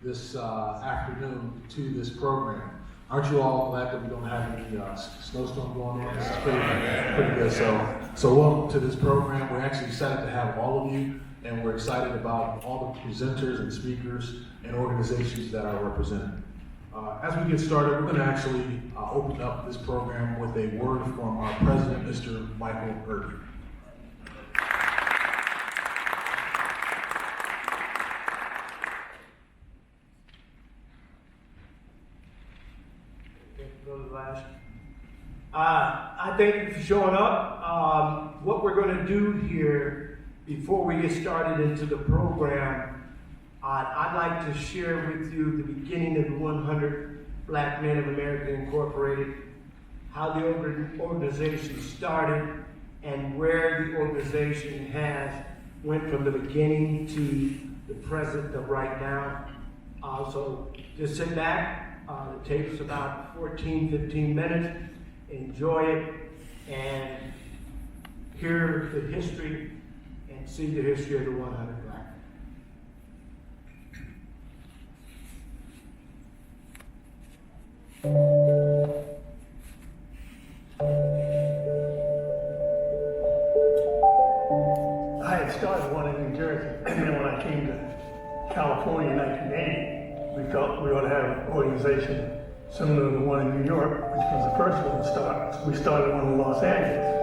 this afternoon to this program. Aren't you all glad that we don't have any snowstorm going on? This is pretty good. So welcome to this program. We're actually excited to have all of you, and we're excited about all the presenters and speakers and organizations that are represented. As we get started, we're going to actually open up this program with a word from our president, Mr. Michael Irby. I thank you for showing up. What we're going to do here before we get started into the program, I'd like to share with you the beginning of the 100 Black Men of America Incorporated, how the organization started, and where the organization has went from the beginning to the present of right now. So just sit back. It takes about 15 minutes. Enjoy it and hear the history and see the history of the 100 Black Men. I had started one in New Jersey, and then when I came to California in 1980, we felt we ought to have an organization similar to the one in New York, which was the first one to start. So we started one in Los Angeles.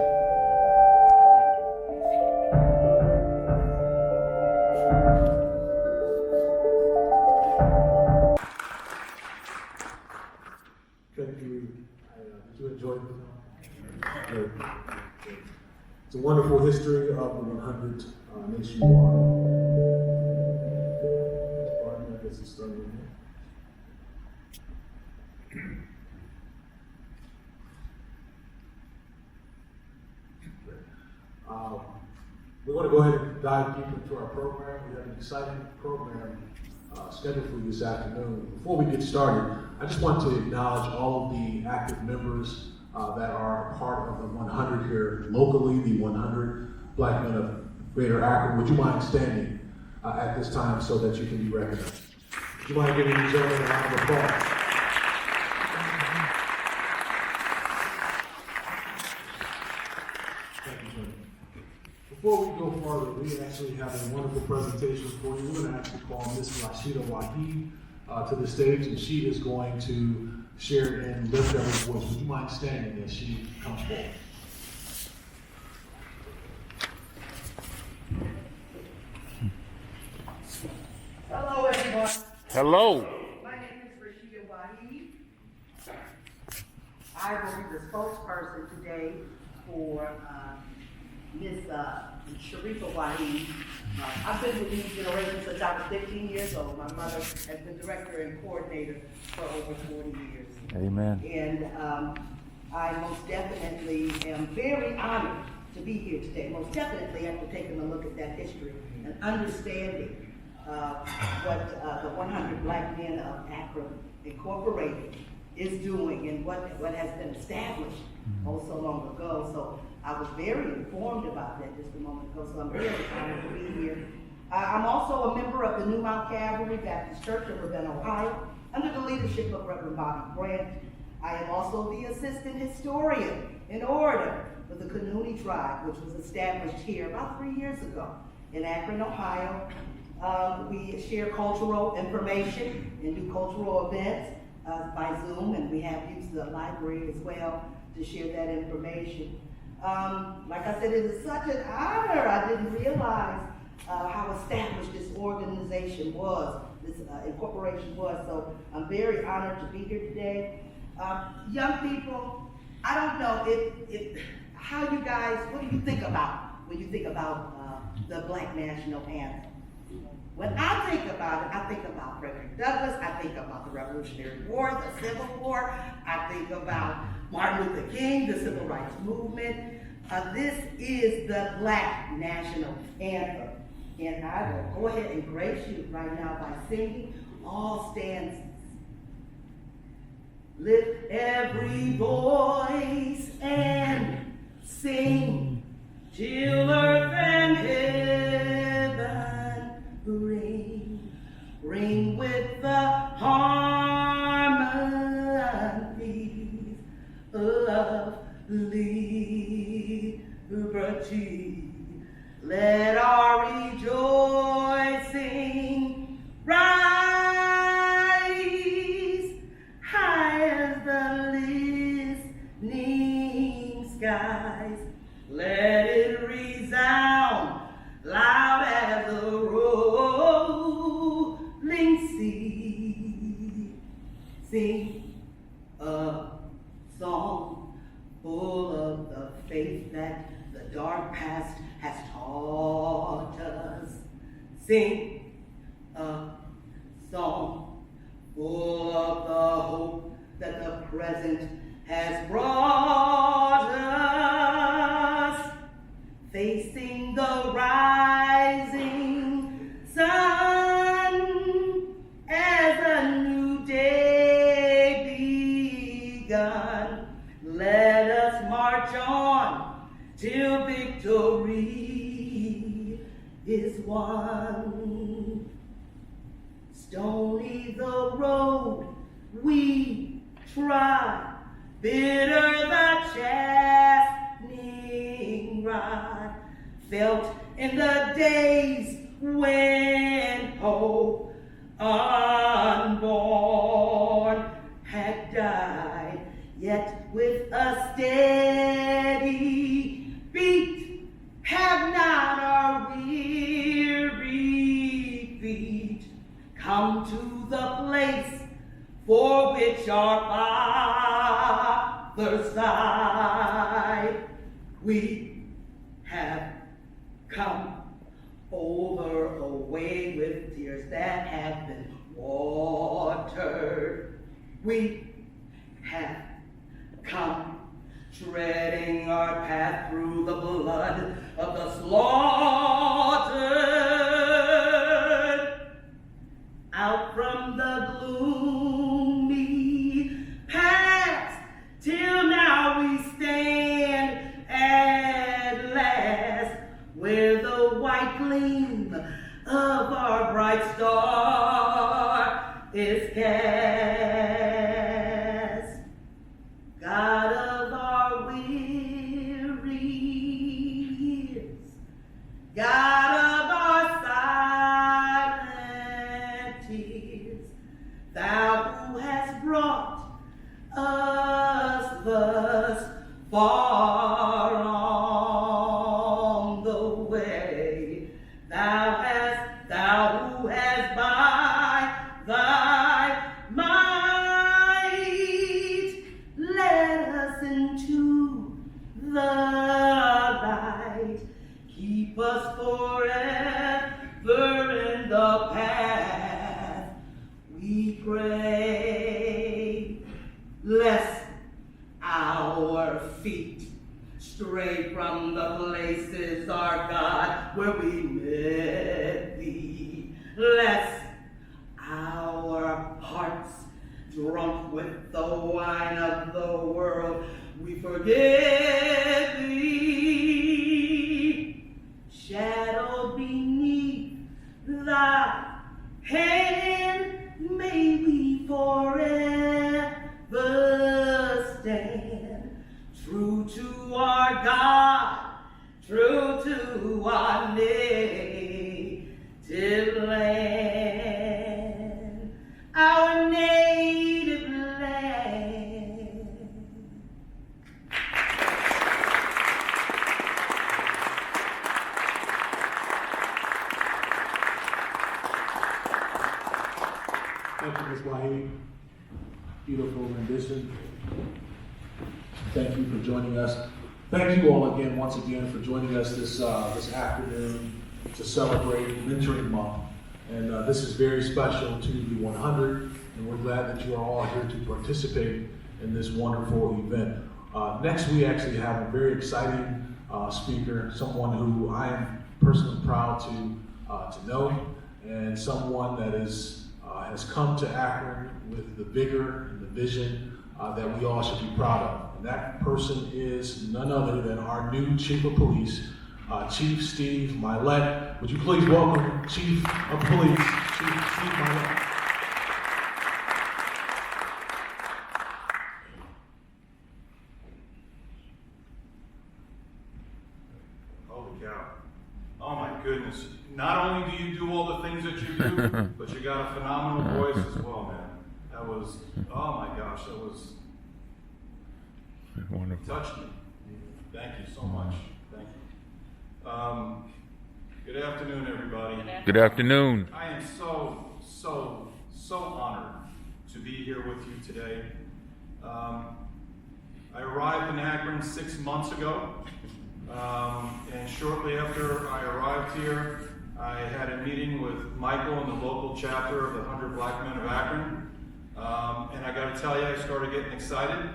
Did you enjoy the film? Good. It's a wonderful history of the 100 nationwide. I guess it's starting in here. We're going to go ahead and dive deep into our program. We have an exciting program scheduled for you this afternoon. Before we get started, I just want to acknowledge all of the active members that are part of the 100 here locally, the 100 Black Men of Greater Akron. Would you mind standing at this time so that you can be recognized? Would you mind giving these gentlemen a round of applause? Before we go further, we actually have a wonderful presentation for you. We're going to actually call Ms. Rashida Waheed to the stage, and she is going to share and lift everyone's voice. Would you mind standing as she comes forward? Hello, everyone. Hello. My name is Rashida Waheed. I will be the spokesperson today for Ms. Sharifa Waheed. I've been with these generations since I was 15 years old. My mother has been director and coordinator for over 40 years. Amen. And I most definitely am very honored to be here today. Most definitely after taking a look at that history and understanding what the 100 Black Men of Akron Incorporated is doing and what has been established so long ago. So I was very informed about that just a moment ago, so I'm very honored to be here. I'm also a member of the New Mount Calvary Baptist Church in Ravenna, Ohio, under the leadership of Reverend Bobby Grant. I am also the assistant historian in order for the Canoe tribe, which was established here about 3 years ago in Akron, Ohio. We share cultural information and do cultural events by Zoom, and we have used the library as well to share that information. Like I said, it is such an honor. I didn't realize how established this organization was, this incorporation was, so I'm very honored to be here today. Young people, I don't know how you guys, what do you think about when you think about the Black National Anthem? When I think about it, I think about Frederick Douglass, I think about the Revolutionary War, the Civil War, I think about Martin Luther King, the Civil Rights Movement. This is the Black National Anthem. And I will go ahead and grace you right now by singing all stanzas. Lift every voice and sing till earth and heaven ring. ring with the harmonies of liberty. Let our rejoicing rise high as the listening skies. Let it resound loud as the rolling sea. Sing a song full of the faith that the dark past has taught us. Sing a song full of the hope that the present has brought us. Facing the rising sun as a new day begun. Let us march on till victory is won. Stony the road we trod, bitter the chastening rod, felt in the days when hope unborn had died. Yet with a steady beat have not our weary feet come to the place for which our fathers sighed. We have come over away with tears that have been watered. We have come treading our path through the blood of the slaughtered. Out from the gloomy past till now we stand at last where the white gleam of our bright star is cast. God of our weary years, God of our silent tears, Thou who hast brought us thus far on the way, Thou who hast by Thy might led us into the light. Keep us forever in the path we pray, lest our feet stray from the places, our God, where we met Thee, lest our hearts, drunk with the wine of the world, we forget Thee. Shadowed beneath Thy hand, may we forever stand, true to our God, true to our native land, our native land. Thank you, Ms. Wahid. Beautiful rendition. Thank you for joining us. Thank you all again, once again, for joining us this afternoon to celebrate Mentoring Month. And this is very special to the 100, and we're glad that you are all here to participate in this wonderful event. Next, we actually have a very exciting speaker, someone who I am personally proud to know, and someone that has come to Akron with the vigor and the vision that we all should be proud of. And that person is none other than our new Chief of Police, Chief Steve Millett. Would you please welcome Chief of Police, Chief Steve Millett. But you got a phenomenal voice as well, man. That was, oh my gosh, that was, Wonderful. touched me. Thank you so much. Thank you. Good afternoon, everybody. Good afternoon. I am so honored to be here with you today. I arrived in Akron 6 months ago, and shortly after I arrived here, I had a meeting with Michael and the local chapter of the 100 Black Men of Akron, and I got to tell you, I started getting excited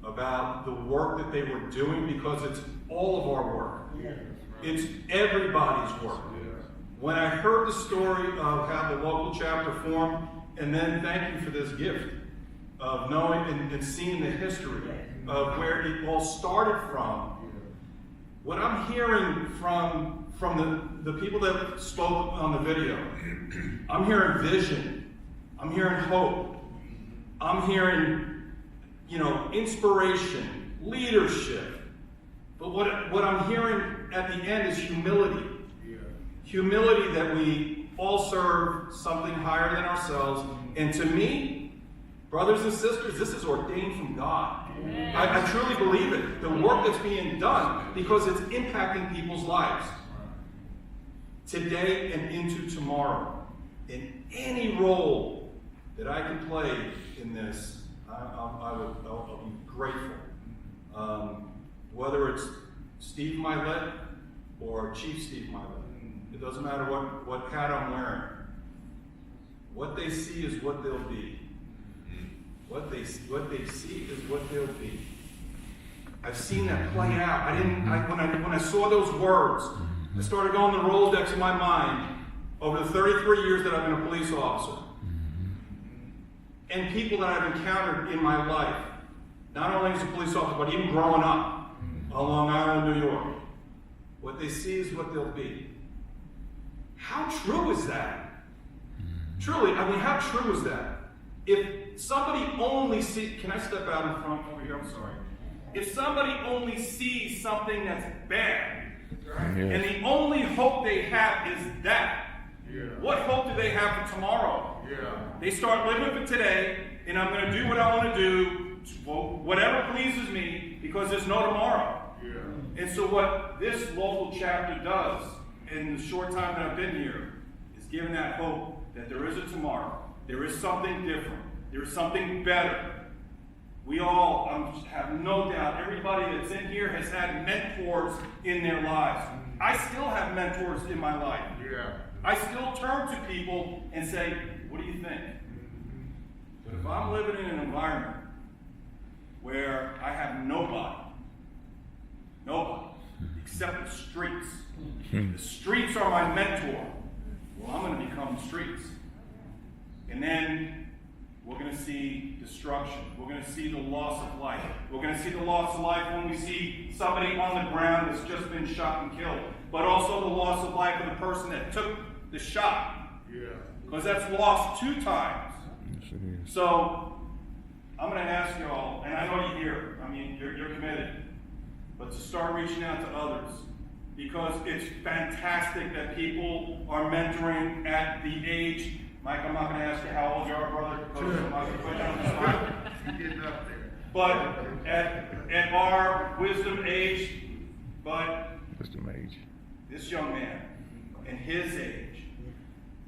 about the work that they were doing, because it's all of our work. It's everybody's work. When I heard the story of how the local chapter formed, and then thank you for this gift of knowing and seeing the history of where it all started from. What I'm hearing from the people that spoke on the video, I'm hearing vision, I'm hearing hope, I'm hearing, inspiration, leadership. But what I'm hearing at the end is humility. Humility that we all serve something higher than ourselves. And to me, brothers and sisters, this is ordained from God. I truly believe it. The work that's being done, because it's impacting people's lives today and into tomorrow. In any role that I can play in this, I'll be grateful. Whether it's Steve Millett or Chief Steve Millett, it doesn't matter what hat I'm wearing. What they see is what they'll be. What they see is what they'll be. I've seen that play out. When I saw those words, I started going the Rolodex in my mind over the 33 years that I've been a police officer. And people that I've encountered in my life, not only as a police officer, but even growing up on Long Island, New York. What they see is what they'll be. How true is that? Truly, how true is that? If somebody only sees, can I step out in front over here? I'm sorry. If somebody only sees something that's bad, and the only hope they have is that, what hope do they have for tomorrow? They start living for today, and I'm going to do what I want to do, whatever pleases me, because there's no tomorrow. And so what this local chapter does, in the short time that I've been here, is giving that hope that there is a tomorrow. There is something different. There is something better. We all have no doubt, everybody that's in here has had mentors in their lives. I still have mentors in my life. I still turn to people and say, what do you think? But if I'm living in an environment where I have nobody, except the streets. The streets are my mentor. Well, I'm going to become the streets. And then we're going to see destruction. We're going to see the loss of life. We're going to see the loss of life when we see somebody on the ground that's just been shot and killed. But also the loss of life of the person that took the shot. Because that's lost 2 times. So I'm going to ask you all, and I know you're here. You're committed. But to start reaching out to others, because it's fantastic that people are mentoring at the age. Mike, I'm not going to ask you how old you are, brother, because I'm not going to put you on the spot. You're getting up there. But at our wisdom age, this young man and his age,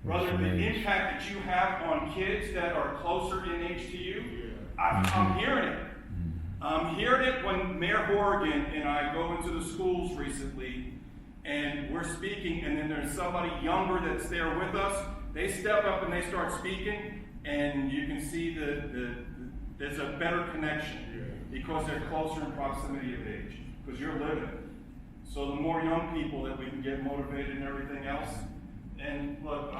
brother, the impact that you have on kids that are closer in age to you, I'm hearing it. I'm hearing it when Mayor Horrigan and I go into the schools recently, and we're speaking, and then there's somebody younger that's there with us. They step up and they start speaking, and you can see there's a better connection because they're closer in proximity of age, because you're living. So the more young people that we can get motivated and everything else, and look,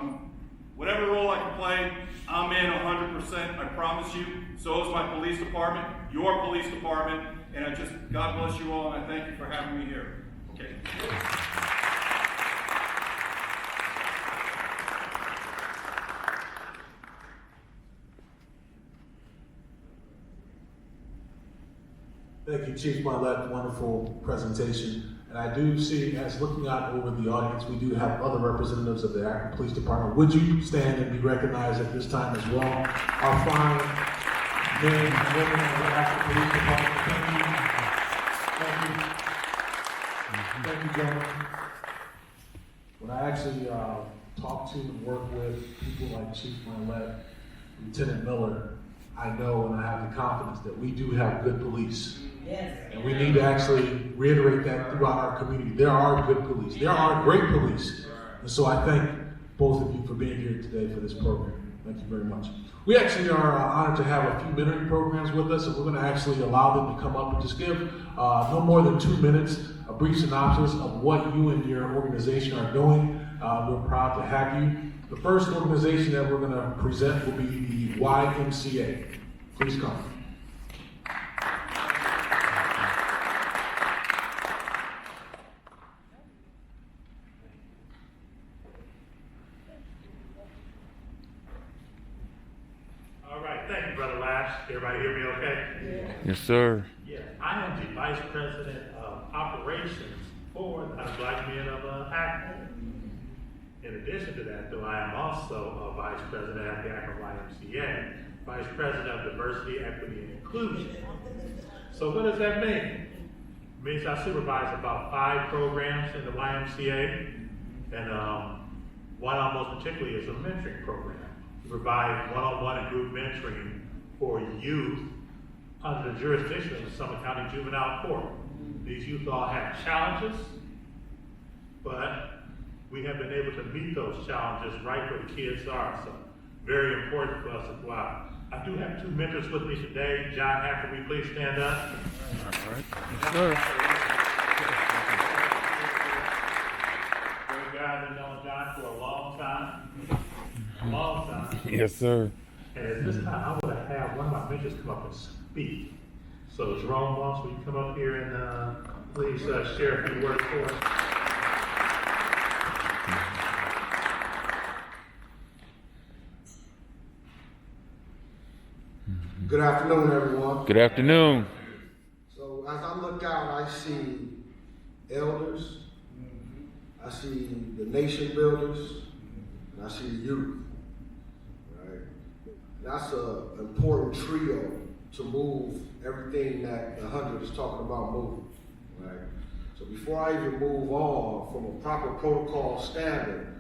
whatever role I can play, I'm in 100%, I promise you. So is my police department, your police department, and God bless you all, and I thank you for having me here. Okay. Thank you, Chief Millett. Wonderful presentation. And I do see, as looking out over the audience, we do have other representatives of the Akron Police Department. Would you stand and be recognized at this time as well? Our fine men and women of the Akron Police Department. Thank you, gentlemen. When I actually talk to and work with people like Chief Millett, Lieutenant Millett, I know and I have the confidence that we do have good police. Yes. And we need to actually reiterate that throughout our community. There are good police. There are great police. And so I thank both of you for being here today for this program. Thank you very much. We actually are honored to have a few mentoring programs with us, and we're going to actually allow them to come up and just give no more than 2 minutes, a brief synopsis of what you and your organization are doing. We're proud to have you. The first organization that we're going to present will be the YMCA. Please come. All right, thank you, Brother Lash. Everybody hear me okay? Yes, sir. Yeah, I am the Vice President of Operations for the Black Men of Akron. In addition to that, though, I am also a Vice President at the Akron YMCA, Vice President of Diversity, Equity, and Inclusion. So what does that mean? It means I supervise about 5 programs in the YMCA, and one most particularly is a mentoring program. We provide one-on-one and group mentoring for youth under the jurisdiction of the Summit County Juvenile Court. These youth all have challenges, but we have been able to meet those challenges right where the kids are. So very important for us to go out. I do have 2 mentors with me today. John Hacker, will you please stand up? All right. Yes, sir. Great guy, I've known John for a long time. Long time. Yes, sir. And at this time, I want to have one of my mentors come up and speak. So Jerome Moss, will you come up here and please share a few words for us? Good afternoon, everyone. Good afternoon. So as I look out, I see elders, I see the nation builders, and I see the youth. Right? That's an important trio to move everything that the 100 is talking about moving. Right? So before I even move on from a proper protocol standard,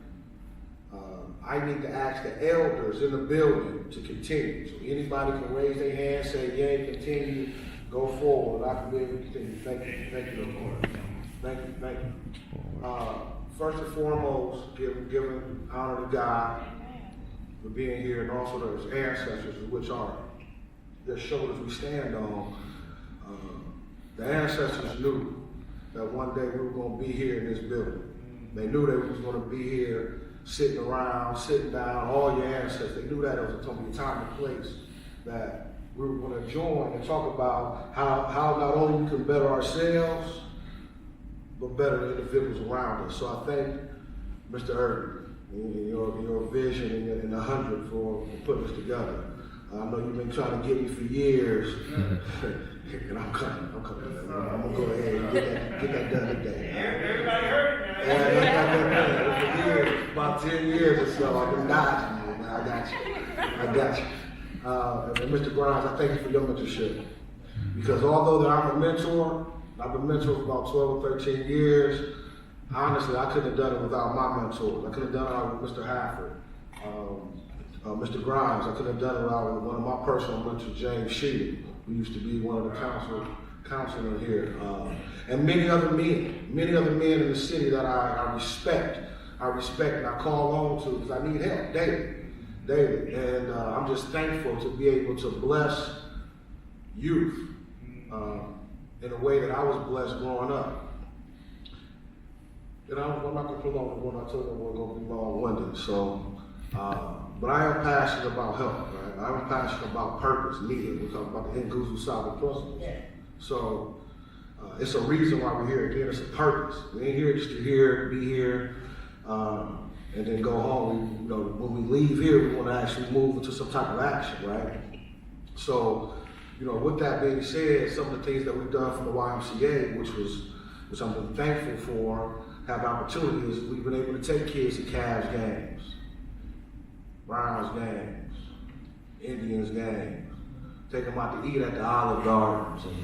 I need to ask the elders in the building to continue. So anybody can raise their hand, say, yay, continue, go forward. I can be able to continue. Thank you, Lord. Thank you. First and foremost, giving honor to God for being here, and also to his ancestors, which are their shoulders we stand on. The ancestors knew that one day we were going to be here in this building. They knew that we was going to be here sitting around, sitting down, all your ancestors. They knew that it was going to be a time and place that we were going to join and talk about how not only we can better ourselves, but better the individuals around us. So I thank Mr. Irvin and your vision and the 100 for putting us together. I know you've been trying to get me for years, and I'm coming. I'm gonna go ahead and get that done today. Everybody heard it, man. Yeah, I got for years, about 10 years or so. I've been dodging you, man. I got you. And Mr. Grimes, I thank you for your mentorship. Because although that I'm a mentor, I've been mentored for about 12 or 13 years, honestly, I couldn't have done it without my mentors. I couldn't have done it without Mr. Hafford, Mr. Grimes. I couldn't have done it without one of my personal mentors, James Sheedy, who used to be one of the counselors here, and many other men in the city that I respect and I call on to because I need help daily. And I'm just thankful to be able to bless youth in a way that I was blessed growing up. And I'm not going to prolong the one I told you we're going to be long-winded. So, but I am passionate about health, right? I am passionate about purpose, meaning. We're talking about the Nguzu Sabe principles. Yeah. So, it's a reason why we're here. Again, it's a purpose. We ain't here just to be here, and then go home. When we leave here, we want to actually move into some type of action, right? So, with that being said, some of the things that we've done from the YMCA, which was, which I'm been thankful for, have opportunities. We've been able to take kids to Cavs games, Browns games, Indians games, take them out to eat at the Olive Gardens and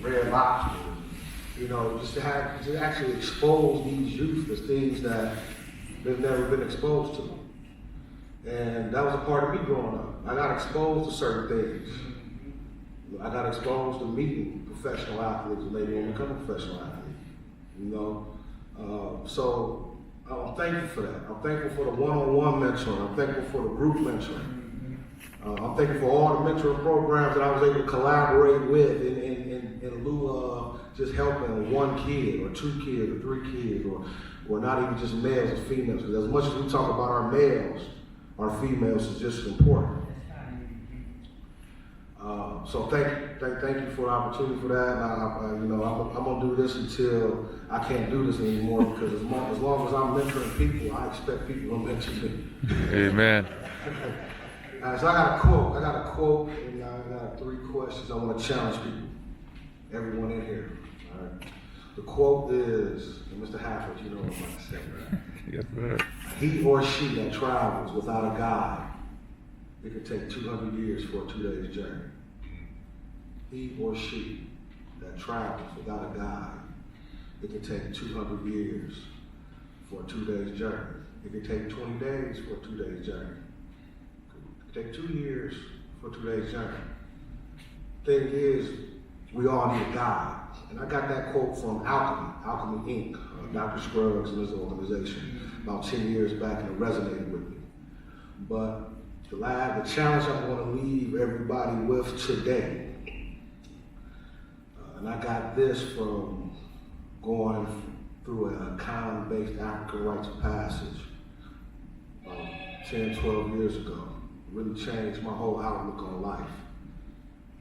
Red Lobster, you know, just to actually expose these youth to things that they've never been exposed to. And that was a part of me growing up. I got exposed to certain things. I got exposed to meeting professional athletes and they didn't become a professional athlete, you know. So I'm thankful for that. I'm thankful for the one-on-one mentoring. I'm thankful for the group mentoring. I'm thankful for all the mentoring programs that I was able to collaborate with in lieu of just helping one kid or two kids or three kids or not even just males and females. Because as much as we talk about our males, our females is just as important. So thank you for the opportunity for that. And I'm gonna do this until I can't do this anymore because as long as I'm mentoring people, I expect people to mentor me. Amen. So I got a quote, and I got 3 questions. I want to challenge people, everyone in here. All right. The quote is, and Mr. Hafford, you know what I'm about to say, right? Yes, sir. He or she that travels without a guide, it could take 200 years for a 2 days journey. He or she that travels without a guide, it could take 200 years for a 2 days journey. It could take 20 days for a 2 days journey. It could take 2 years for a 2 days journey. Thing is, we all need a guide. And I got that quote from Alchemy Inc., Dr. Scruggs and his organization, about 10 years back, and it resonated with me. But the challenge I want to leave everybody with today, and I got this from going through a Akron-based African rites of passage about 10, 12 years ago. It really changed my whole outlook on life.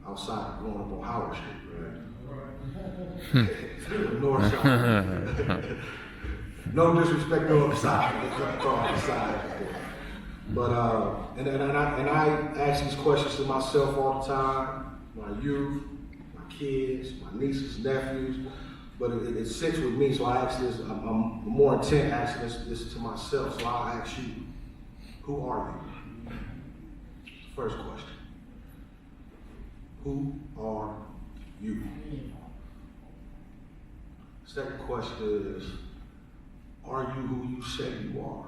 Outside of growing up on Howard Street, right? North side. No disrespect to the side. But and I ask these questions to myself all the time, my youth, my kids, my nieces, nephews. But it sits with me, so I ask this. I'm more intent asking this to myself. So I'll ask you, who are you? First question. Who are you? Second question is, are you who you say you are?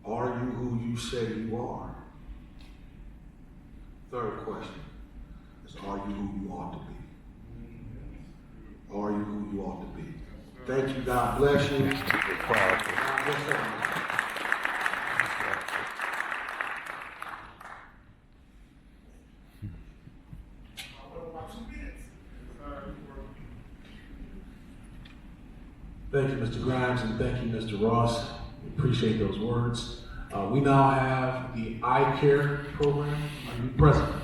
Are you who you say you are? Third question is, are you who you ought to be? Are you who you ought to be? Thank you. God bless you. God bless you. Thank you, Mr. Grimes, and thank you, Mr. Ross. We appreciate those words. We now have the I Care program. Are you present?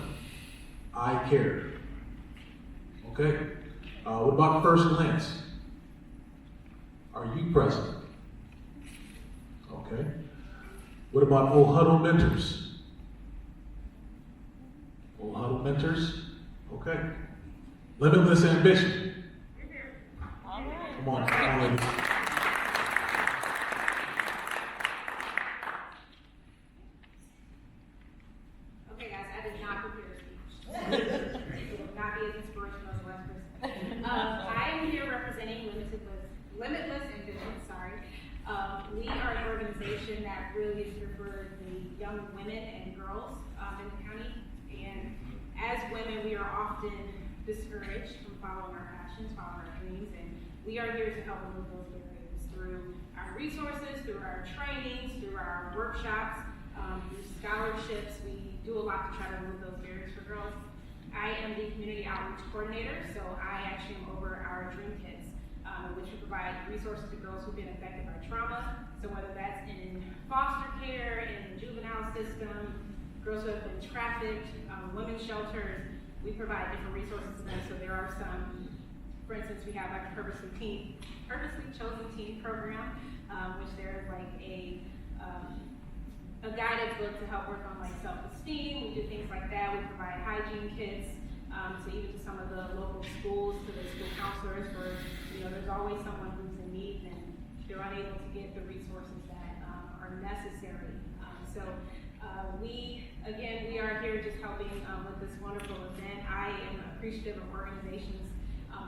I Care. Okay. What about First Glance? Are you present? Okay. What about Old Huddle Mentors? Old Huddle Mentors? Okay. Limitless Ambition. Come on, ladies. Okay, guys, I did not prepare a speech. It will not be as inspirational as the last person. I am here representing Limitless Ambition. We are an organization that really is here for the young women and girls in the county. And as women, we are often discouraged from following our passions, following our dreams, and we are here to help remove those barriers through our resources, through our trainings, through our workshops, through scholarships. We do a lot to try to remove those barriers for girls. I am the community outreach coordinator, so I actually am over our Dream Kits, in which we provide resources to girls who've been affected by trauma. So whether that's in foster care, in the juvenile system, girls who have been trafficked, women's shelters, we provide different resources to them. So there are some, for instance, we have like a Purposely Chosen Teen program, which there's like a guided book to help work on like self-esteem. We do things like that. We provide hygiene kits. to even to some of the local schools, to the school counselors for, there's always someone who's in need and they're unable to get the resources that are necessary. We are here just helping with this wonderful event. I am appreciative of organizations,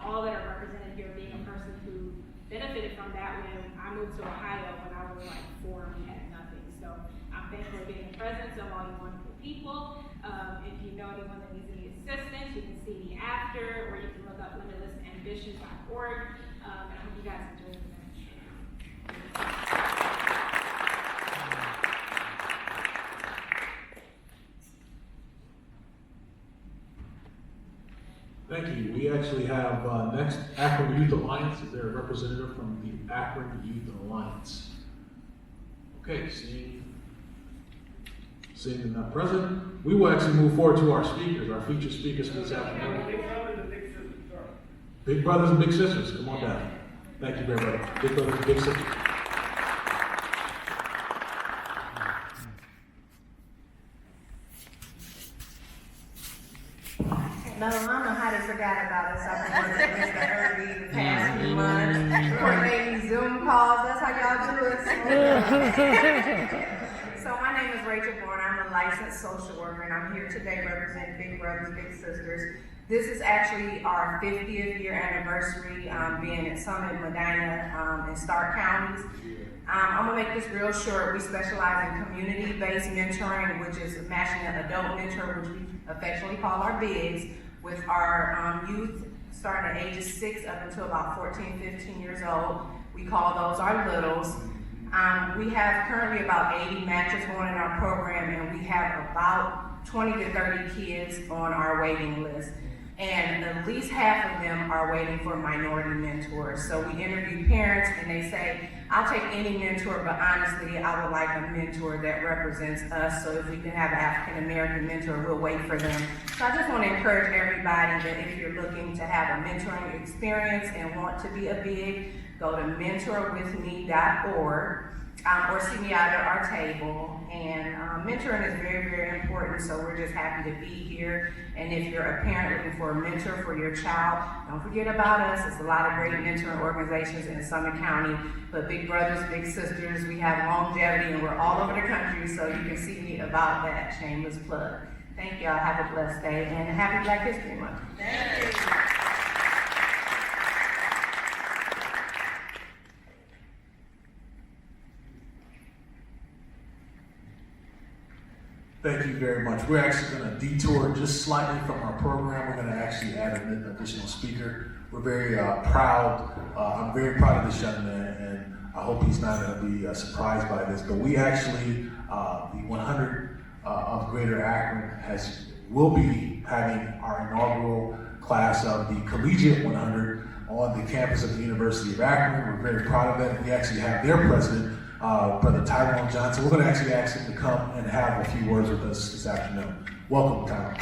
all that are represented here, being a person who benefited from that when I moved to Ohio when I was like 4 and we had nothing. So I'm thankful for being present of all you wonderful people. If you know anyone that needs any assistance, you can see me after, or you can look up limitlessambitions.org. And I hope you guys enjoy the event. Thank you. We actually have next Akron Youth Alliance. Is there a representative from the Akron Youth Alliance? Okay, seeing them not present, we will actually move forward to our speakers, our featured speakers for this afternoon. Big brothers and big sisters, come on down. Thank you very much. Big brothers and big sisters. No, I don't know how they forgot about us. I've been working with Mr. Irby the past few months, coordinating Zoom calls. That's how y'all do it. So my name is Rachel Bourne. I'm a licensed social worker, and I'm here today representing Big Brothers, Big Sisters. This is actually our 50th year anniversary being at Summit, Medina, and Stark counties. I'm gonna make this real short. We specialize in community-based mentoring, which is matching an adult mentor, which we affectionately call our bigs, with our youth starting at ages 6 up until about 14, 15 years old. We call those our littles. We have currently about 80 matches going in our program, and we have about 20 to 30 kids on our waiting list. And at least half of them are waiting for minority mentors. So we interview parents and they say, I'll take any mentor, but honestly, I would like a mentor that represents us. So if we can have an African American mentor, we'll wait for them. So I just want to encourage everybody that if you're looking to have a mentoring experience and want to be a big, go to mentorwithme.org. Or see me out at our table. And mentoring is very, very important, so we're just happy to be here. And if you're a parent looking for a mentor for your child, don't forget about us. There's a lot of great mentoring organizations in Summit County, but Big Brothers, Big Sisters, we have longevity and we're all over the country, so you can see me about that. Shameless plug. Thank y'all. Have a blessed day and happy Black History Month. Thank you. Thank you very much. We're actually going to detour just slightly from our program. We're going to actually add an additional speaker. We're very proud. I'm very proud of this young man, and I hope he's not going to be surprised by this. But we actually, the 100 of Greater Akron will be having our inaugural class of the Collegiate 100 on the campus of the University of Akron. We're very proud of that. We actually have their president, Brother Tyrone Johnson. We're going to actually ask him to come and have a few words with us this afternoon. Welcome, Tyrone.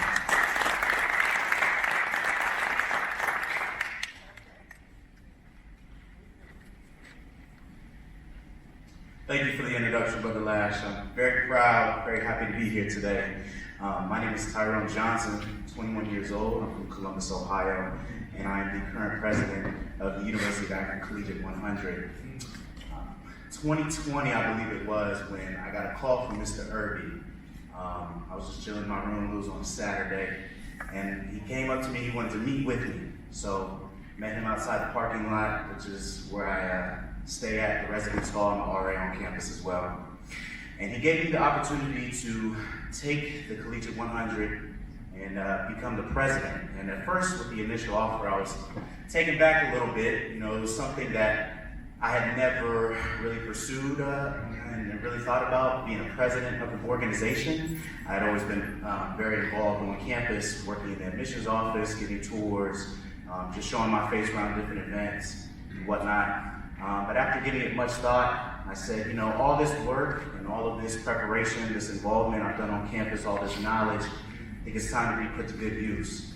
Thank you for the introduction, Brother Lash. I'm very proud, very happy to be here today. My name is Tyrone Johnson, 21 years old. I'm from Columbus, Ohio, and I am the current president of the University of Akron Collegiate 100. 2020, I believe it was, when I got a call from Mr. Irby. I was just chilling in my room. It was on a Saturday, and he came up to me. He wanted to meet with me. So met him outside the parking lot, which is where I stay at, the residence hall. I'm an RA on campus as well. And he gave me the opportunity to take the Collegiate 100 and become the president. And at first, with the initial offer, I was taken back a little bit. You know, it was something that I had never really pursued and really thought about, being a president of an organization. I had always been very involved on campus, working in the admissions office, giving tours, just showing my face around different events and whatnot. But after giving it much thought, I said, you know, all this work and all of this preparation, this involvement I've done on campus, all this knowledge, I think it's time to be put to good use.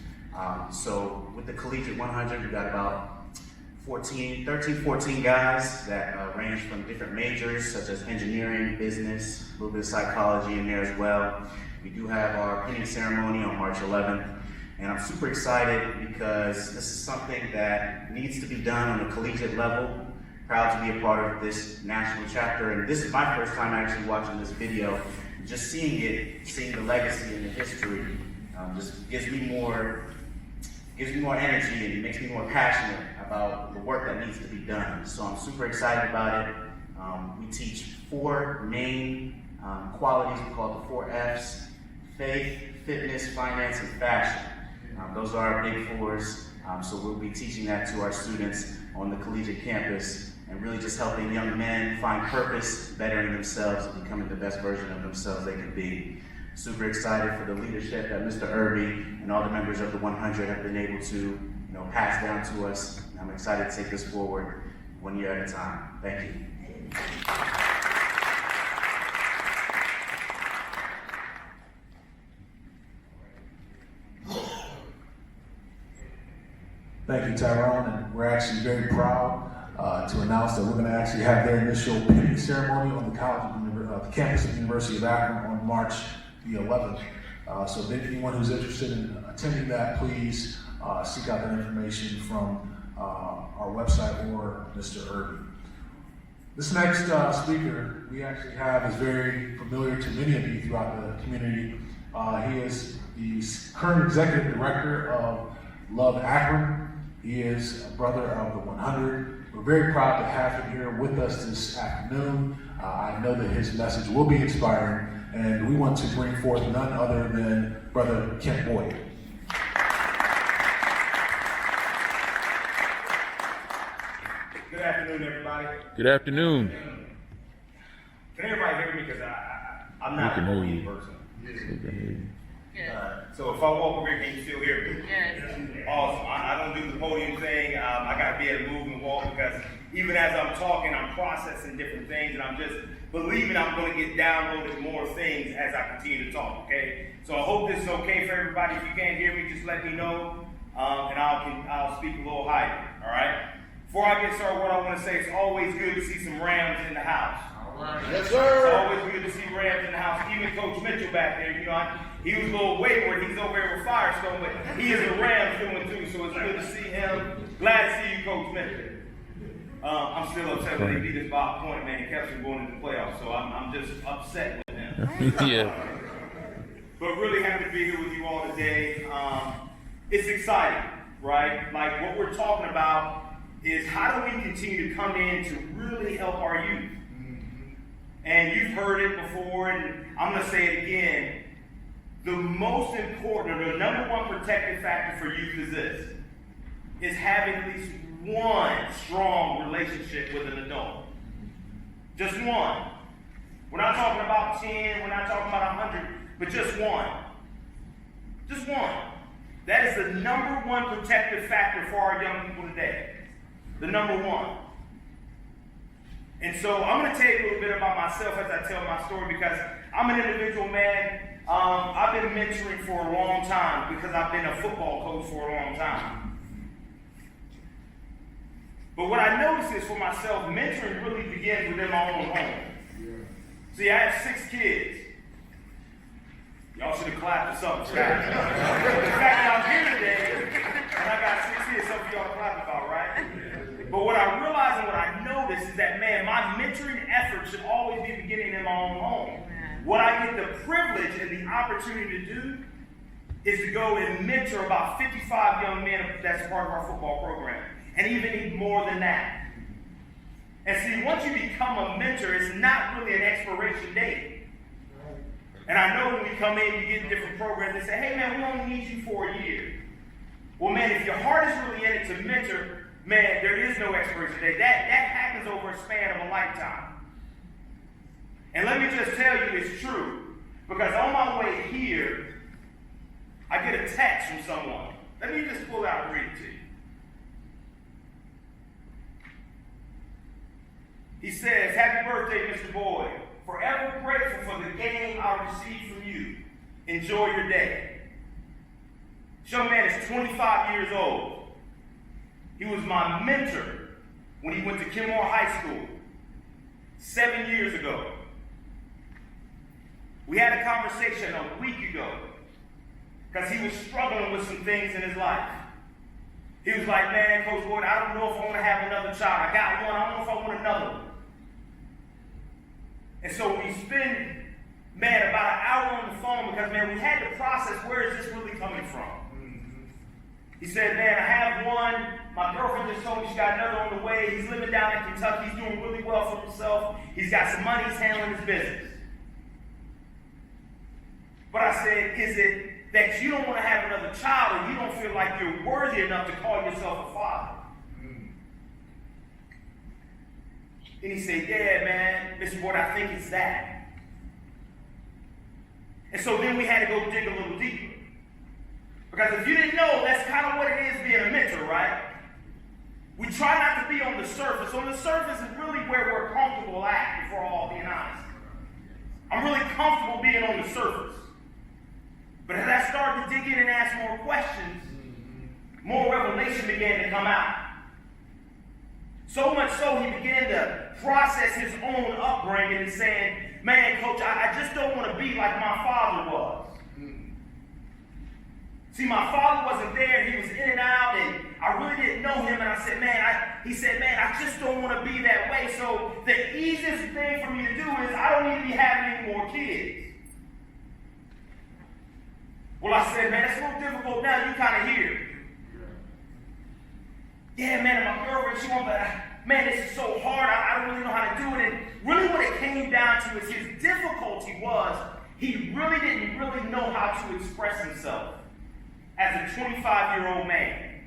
So with the Collegiate 100, we got about 13, 14 guys that range from different majors such as engineering, business, a little bit of psychology in there as well. We do have our pinning ceremony on March 11th, And I'm super excited because this is something that needs to be done on a collegiate level. Proud to be a part of this national chapter. And this is my first time actually watching this video. Just seeing it, seeing the legacy and the history, just gives me more energy and makes me more passionate about the work that needs to be done. So I'm super excited about it. We teach 4 main qualities. We call it the 4 F's: faith, fitness, finance, and fashion. Those are our big 4s. So we'll be teaching that to our students on the collegiate campus and really just helping young men find purpose, bettering themselves, and becoming the best version of themselves they can be. Super excited for the leadership that Mr. Irby and all the members of the 100 have been able to pass down to us. And I'm excited to take this forward 1 year at a time. Thank you. Thank you, Tyrone, and we're actually very proud to announce that we're going to actually have their initial pinning ceremony on the campus of the University of Akron on March the 11th. So if anyone who's interested in attending that, please seek out that information from our website or Mr. Irby. This next speaker we actually have is very familiar to many of you throughout the community. He is the current executive director of Love Akron. He is a brother of the 100. We're very proud to have him here with us this afternoon. I know that his message will be inspiring, and we want to bring forth none other than Brother Kent Boyd. Good afternoon, everybody. Good afternoon. Can everybody hear me? Because I'm not a podium person. So if I walk over here, can you still hear me? Yes. Awesome. I don't do the podium thing. I got to be able to move and walk because even as I'm talking, I'm processing different things, and I'm just believing I'm going to get downloaded more things as I continue to talk, okay? So I hope this is okay for everybody. If you can't hear me, just let me know, and I'll speak a little higher, all right? Before I get started, what I want to say, it's always good to see some Rams in the house. All right. Yes, sir. It's always good to see Rams in the house. Even Coach Mitchell back there, he was a little wayward. He's over here with Firestone, but he is a Rams doing too, so it's good to see him. Glad to see you, Coach Mitchell. I'm still upset when they beat us by a point, man. He kept us from going into the playoffs, so I'm just upset with him. Yeah. But really happy to be here with you all today. It's exciting, right? Like what we're talking about is how do we continue to come in to really help our youth? And you've heard it before, and I'm going to say it again. The most important, or the number one protective factor for youth is this, is having at least one strong relationship with an adult. Just one. We're not talking about 10, we're not talking about 100, but just one. Just one. That is the number one protective factor for our young people today. The number one. And so I'm going to tell you a little bit about myself as I tell my story because I'm an individual man. I've been mentoring for a long time because I've been a football coach for a long time. But what I noticed is for myself, mentoring really begins within my own home. See, I have 6 kids. Y'all should have clapped or something for that. The fact that I'm here today, and I got 6 kids, something y'all clapped about, right? But what I realized and what I noticed is that, man, my mentoring efforts should always be beginning in my own home. What I get the privilege and the opportunity to do is to go and mentor about 55 young men that's part of our football program, and even more than that. And see, once you become a mentor, it's not really an expiration date. And I know when we come in, you get different programs, they say, hey man, we only need you for a year. Well man, if your heart is really in it to mentor, man, there is no expiration date. That happens over a span of a lifetime. And let me just tell you it's true. Because on my way here, I get a text from someone. Let me just pull out and read it to you. He says, happy birthday, Mr. Boyd. Forever grateful for the game I received from you. Enjoy your day. This young man is 25 years old. He was my mentor when he went to Kenmore High School 7 years ago. We had a conversation a week ago. because he was struggling with some things in his life. He was like, man, Coach Bourne, I don't know if I want to have another child. I got one, I don't know if I want another one. And so we spend, man, about an hour on the phone because, man, we had to process where is this really coming from. He said, man, I have one. My girlfriend just told me she got another on the way. He's living down in Kentucky. He's doing really well for himself. He's got some money. He's handling his business. But I said, is it that you don't want to have another child or you don't feel like you're worthy enough to call yourself a father? And he said, yeah, man, Mr. Bourne, I think it's that. And so then we had to go dig a little deeper. Because if you didn't know, that's kind of what it is being a mentor, right? We try not to be on the surface. On the surface is really where we're comfortable at, if we're all being honest. I'm really comfortable being on the surface. But as I started to dig in and ask more questions, more revelation began to come out. So much so he began to process his own upbringing and saying, man, Coach, I just don't want to be like my father was. See, my father wasn't there. He was in and out, and I really didn't know him. And I said, he said, I just don't want to be that way. So the easiest thing for me to do is I don't need to be having any more kids. Well, I said, man, it's a little difficult now. You kind of hear. Yeah, man, and my girlfriend, she won't, but man, this is so hard. I don't really know how to do it. And really what it came down to is his difficulty was he really didn't really know how to express himself as a 25-year-old man.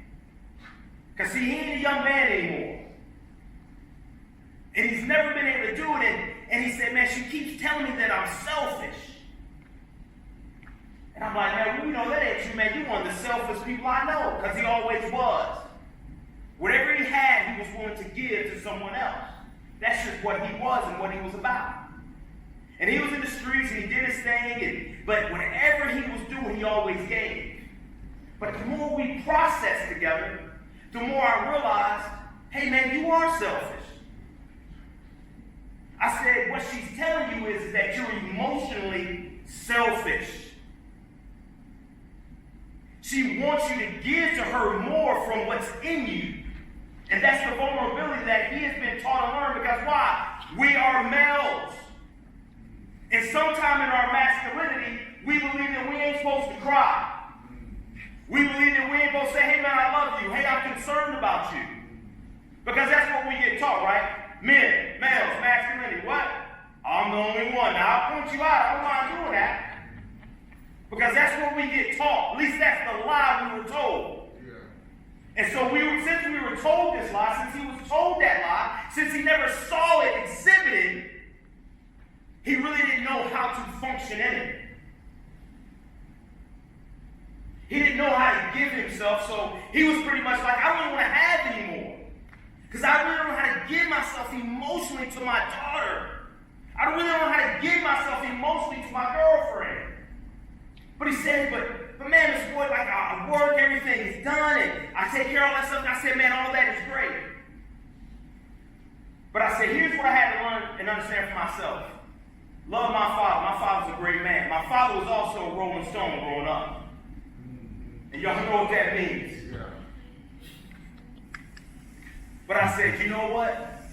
Because see, he ain't a young man anymore. And he's never been able to do it. And he said, man, she keeps telling me that I'm selfish. And I'm like, man, you know, that ain't you, man. You're one of the selfish people I know. Because he always was. Whatever he had, he was willing to give to someone else. That's just what he was and what he was about. And he was in the streets and he did his thing. But whatever he was doing, he always gave. But the more we processed together, the more I realized, hey man, you are selfish. I said, what she's telling you is that you're emotionally selfish. She wants you to give to her more from what's in you. And that's the vulnerability that he has been taught to learn, because why? We are males. And sometime in our masculinity, we believe that we ain't supposed to cry. We believe that we ain't supposed to say, hey man, I love you. Hey, I'm concerned about you. Because that's what we get taught, right? Men, males, masculinity. What? I'm the only one. Now, I'll point you out. I don't mind doing that. Because that's what we get taught. At least that's the lie we were told. Yeah. And so since we were told this lie, since he was told that lie, since he never saw it exhibited, he really didn't know how to function in it. He didn't know how to give himself, so he was pretty much like, I don't even want to have anymore. Because I really don't know how to give myself emotionally to my daughter. I don't really know how to give myself emotionally to my girlfriend. But he said, but man, Mr. Boyd, like I work, everything is done, and I take care of all that stuff. And I said, man, all that is great. But I said, here's what I had to learn and understand for myself. Love my father. My father was a great man. My father was also a Rolling Stone growing up. And y'all know what that means. Yeah. But I said, you know what?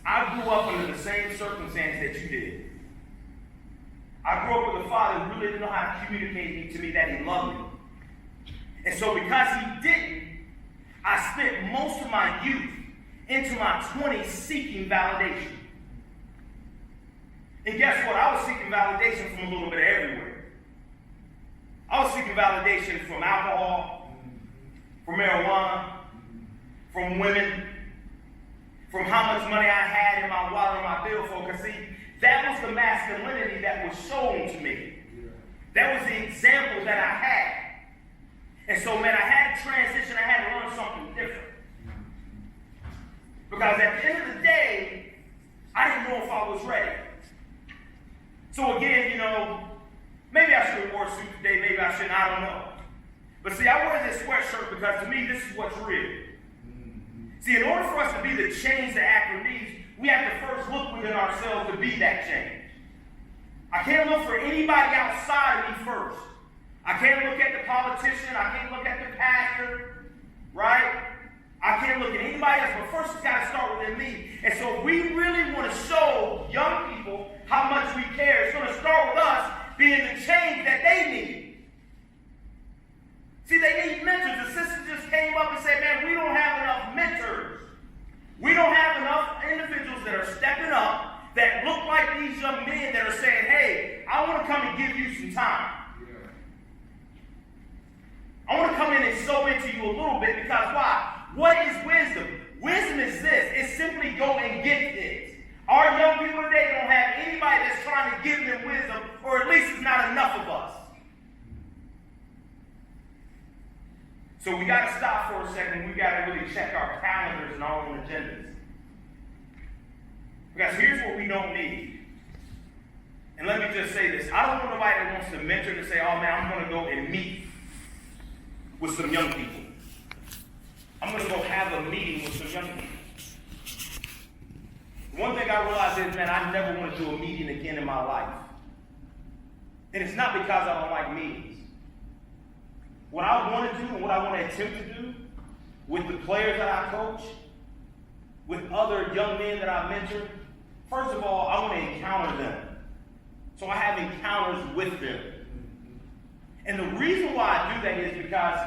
I grew up under the same circumstance that you did. I grew up with a father who really didn't know how to communicate to me that he loved me. And so because he didn't, I spent most of my youth into my 20s seeking validation. And guess what? I was seeking validation from a little bit of everywhere. I was seeking validation from alcohol, from marijuana, from women, from how much money I had in my wallet and my billfold. Because see, that was the masculinity that was shown to me. That was the example that I had. And so, man, I had to transition. I had to learn something different. Because at the end of the day, I didn't know if I was ready. So again, you know, maybe I should have worn a suit today, maybe I shouldn't, I don't know. But see, I wear this sweatshirt because to me, this is what's real. See, in order for us to be the change that Akron needs, we have to first look within ourselves to be that change. I can't look for anybody outside of me first. I can't look at the politician. I can't look at the pastor, right? I can't look at anybody else, but first it's got to start within me. And so if we really want to show young people how much we care, it's going to start with us being the change that they need. See, they need mentors. The sister just came up and said, man, we don't have enough mentors. We don't have enough individuals that are stepping up that look like these young men that are saying, hey, I want to come and give you some time. I want to come in and sow into you a little bit because why? What is wisdom? Wisdom is this. It's simply go and get it. Our young people today don't have anybody that's trying to give them wisdom, or at least it's not enough of us. So we got to stop for a second. We got to really check our calendars and our own agendas. Because here's what we don't need. And let me just say this. I don't want nobody that wants to mentor to say, oh man, I'm going to go and meet with some young people. I'm going to go have a meeting with some young people. One thing I realized is, man, I never want to do a meeting again in my life. And it's not because I don't like meetings. What I want to do and what I want to attempt to do with the players that I coach, with other young men that I mentor, first of all, I want to encounter them. So I have encounters with them. And the reason why I do that is because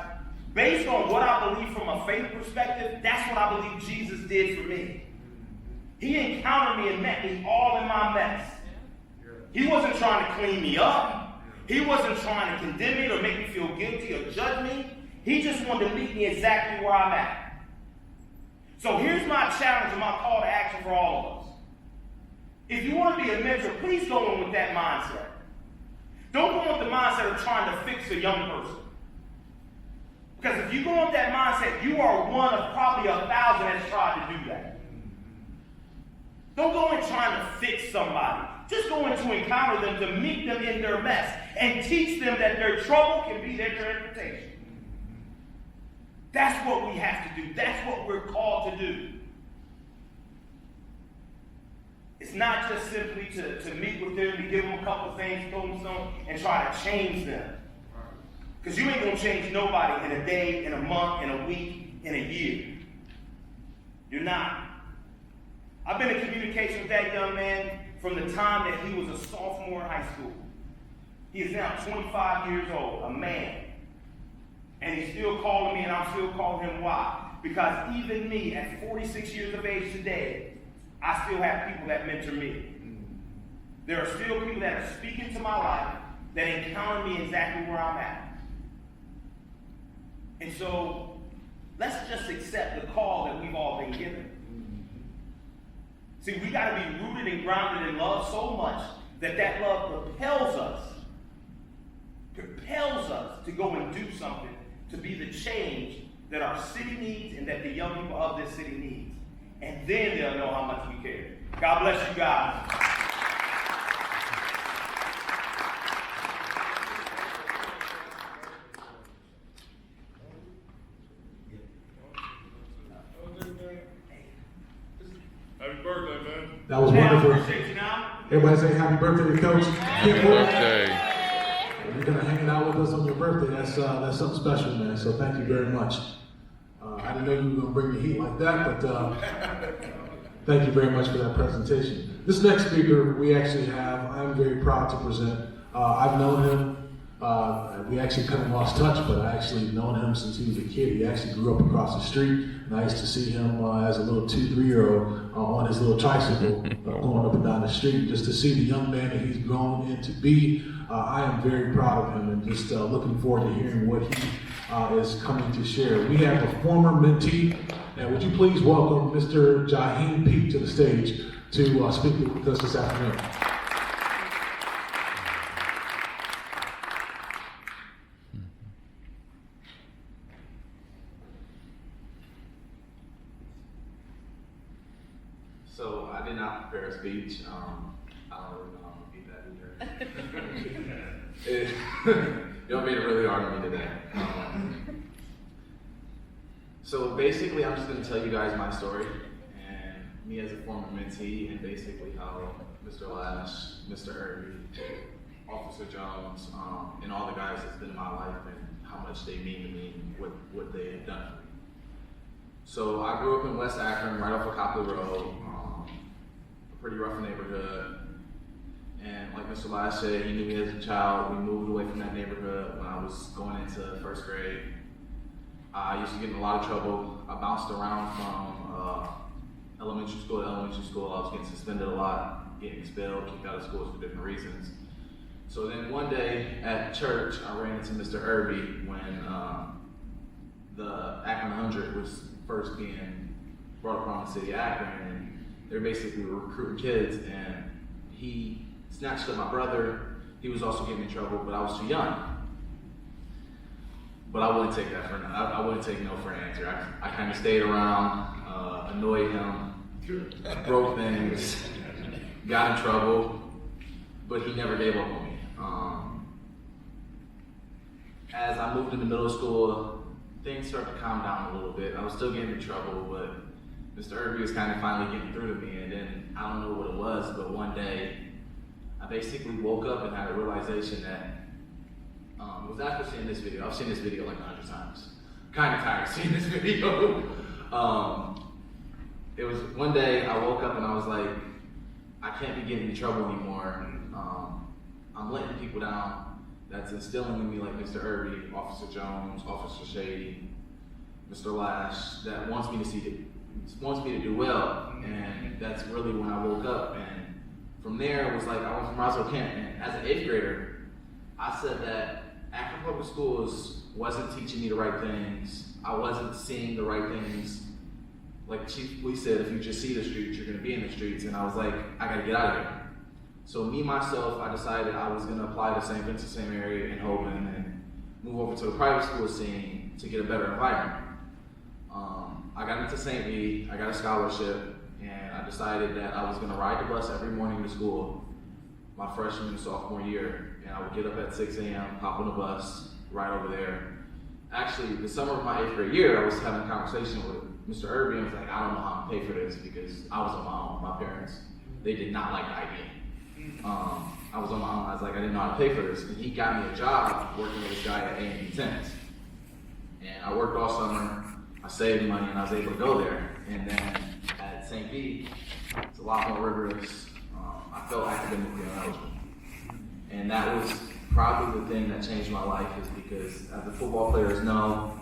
based on what I believe from a faith perspective, that's what I believe Jesus did for me. He encountered me and met me all in my mess. He wasn't trying to clean me up. He wasn't trying to condemn me or make me feel guilty or judge me. He just wanted to meet me exactly where I'm at. So here's my challenge and my call to action for all of us. If you want to be a mentor, please go in with that mindset. Don't go with the mindset of trying to fix a young person. Because if you go with that mindset, you are one of probably 1,000 that's tried to do that. Don't go in trying to fix somebody. Just go in to encounter them, to meet them in their mess, and teach them that their trouble can be their transportation. That's what we have to do. That's what we're called to do. It's not just simply to meet with them, to give them a couple of things, throw them some, and try to change them. Because you ain't going to change nobody in a day, in a month, in a week, in a year. You're not. I've been in communication with that young man from the time that he was a sophomore in high school. He is now 25 years old, a man. And he's still calling me, and I'm still calling him. Why? Because even me, at 46 years of age today, I still have people that mentor me. There are still people that are speaking to my life that encounter me exactly where I'm at. And so, let's just accept the call that we've all been given. See, we got to be rooted and grounded in love so much that that love propels us to go and do something, to be the change that our city needs and that the young people of this city needs. And then they'll know how much we care. God bless you guys. Happy birthday, man. That was Man, I wonderful. appreciate you now. Everybody say happy birthday to Coach. Happy birthday. You're gonna hang out with us on your birthday. That's something special, man. So thank you very much. I didn't know you were gonna bring the heat like that, but thank you very much for that presentation. This next speaker we actually have, I'm very proud to present. I've known him. We actually kind of lost touch, but I actually known him since he was a kid. He actually grew up across the street, and I used to see him as a little 2-3-year-old on his little tricycle going up and down the street, just to see the young man that he's grown into be. I am very proud of him, and just looking forward to hearing what he is coming to share. We have a former mentee, and would you please welcome Mr. Jaheem Peak to the stage to speak with us this afternoon. So I did not prepare a speech. I don't really know how to repeat that either. Y'all made it really hard on me today. So basically, I'm just going to tell you guys my story and me as a former mentee, and basically how Mr. Lash, Mr. Irby, Officer Jones, and all the guys that's been in my life and how much they mean to me and what they have done for me. So I grew up in West Akron, right off of Copley Road, a pretty rough neighborhood. And like Mr. Lodge said, he knew me as a child. We moved away from that neighborhood when I was going into first grade. I used to get in a lot of trouble. I bounced around from elementary school to elementary school. I was getting suspended a lot, getting expelled, kicked out of schools for different reasons. So then one day at church, I ran into Mr. Irby when the Akron 100 was first being brought upon the city of Akron, and they were basically recruiting kids, and he snatched up my brother. He was also getting in trouble, but I was too young. But I wouldn't take that for I wouldn't take no for an answer. I kind of stayed around, annoyed him, broke things, got in trouble, but he never gave up on me. As I moved into middle school, things started to calm down a little bit. I was still getting in trouble, but Mr. Irby was kind of finally getting through to me, and then I don't know what it was, but one day I basically woke up and had a realization that it was after seeing this video. I've seen this video like 100 times. Kind of tired of seeing this video. It was one day I woke up and I was like, I can't be getting in trouble anymore. I'm letting people down. That's instilling in me like Mr. Irby, Officer Jones, Officer Shady, Mr. Lash, that wants me to do well. And that's really when I woke up. And from there, it was like I went from Roswell Camp. And as an 8th grader, I said that Akron Public Schools wasn't teaching me the right things. I wasn't seeing the right things. Like Chief Lee said, if you just see the streets, you're gonna be in the streets. And I was like, I gotta get out of here. So me, myself, I decided I was gonna apply to St. Vincent St. Mary in Hoban and move over to the private school scene to get a better environment. I got into St. V, I got a scholarship, and I decided that I was gonna ride the bus every morning to school my freshman and sophomore year. And I would get up at 6 a.m., hop on the bus, ride over there. Actually, the summer of my 8th grade year, I was having a conversation with Mr. Irby, and I was like, I don't know how I'm gonna pay for this because I was on my own. My parents, they did not like the idea. I was on my own. I was like, I didn't know how to pay for this. And he got me a job working with this guy at A&B Tennis. And I worked all summer. I saved money, and I was able to go there. And then at St. V, it's a lot more rigorous. I felt academically ineligible. And that was probably the thing that changed my life, is because as the football players know,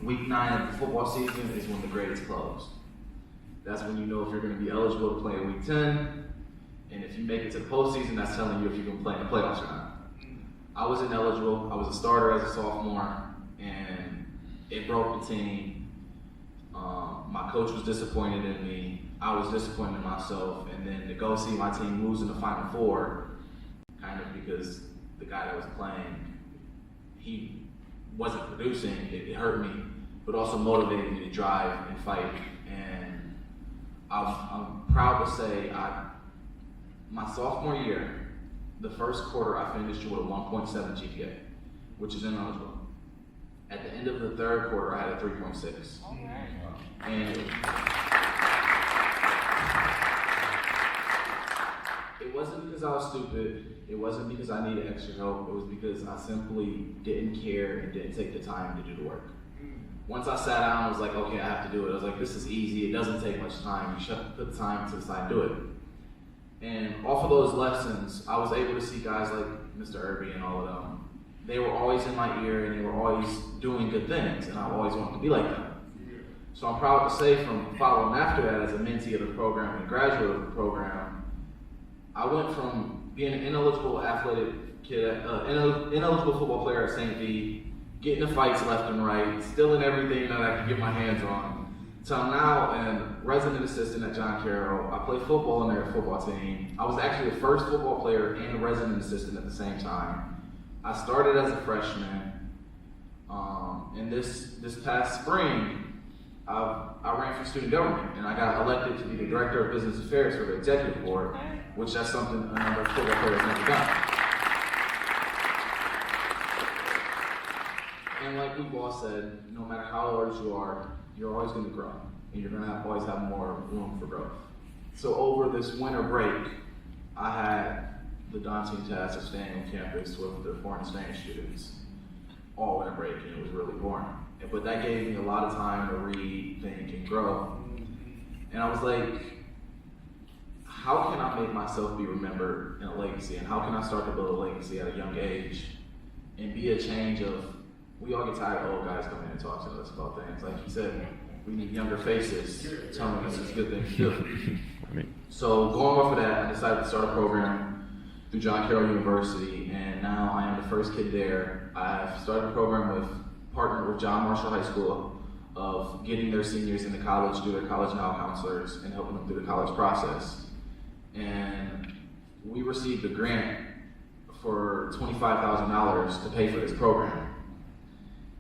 week 9 of the football season is when the grades close. That's when you know if you're going to be eligible to play in week 10. And if you make it to the postseason, that's telling you if you can play in the playoffs or not. I was ineligible. I was a starter as a sophomore, and it broke the team. My coach was disappointed in me. I was disappointed in myself. And then to go see my team lose in the Final Four, kind of because the guy that was playing, he wasn't producing, it hurt me, but also motivated me to drive and fight. And I'm proud to say my sophomore year, the first quarter, I finished with a 1.7 GPA, which is ineligible. At the end of the third quarter, I had a 3.6. And it wasn't because I was stupid. It wasn't because I needed extra help. It was because I simply didn't care and didn't take the time to do the work. Once I sat down, I was like, okay, I have to do it. I was like, this is easy. It doesn't take much time. You should put the time to the side and do it. And off of those lessons, I was able to see guys like Mr. Irby and all of them. They were always in my ear, and they were always doing good things, and I always wanted to be like them. So I'm proud to say, from following after that as a mentee of the program and graduate of the program, I went from being an ineligible athletic kid, ineligible football player at St. V, getting into fights left and right, stealing everything that I could get my hands on, so I'm now a resident assistant at John Carroll. I play football on their football team. I was actually the first football player and a resident assistant at the same time. I started as a freshman. And this past spring, I ran for student government, and I got elected to be the director of business affairs for the executive board, which that's something a number of football players never done. And like we've all said, no matter how large you are, you're always going to grow, and you're going to always have more room for growth. So over this winter break, I had the daunting task of staying on campus with the foreign exchange students all winter break, and it was really boring. But that gave me a lot of time to read, think, and grow. And I was like, how can I make myself be remembered in a legacy? And how can I start to build a legacy at a young age and be a change of, we all get tired of old guys coming in and talking to us about things. Like you said, we need younger faces telling us it's a good thing to do. So going off of that, I decided to start a program through John Carroll University, and now I am the first kid there. I've started a program partnered with John Marshall High School of getting their seniors into college, do their college now counselors, and helping them through the college process. And we received a grant for $25,000 to pay for this program.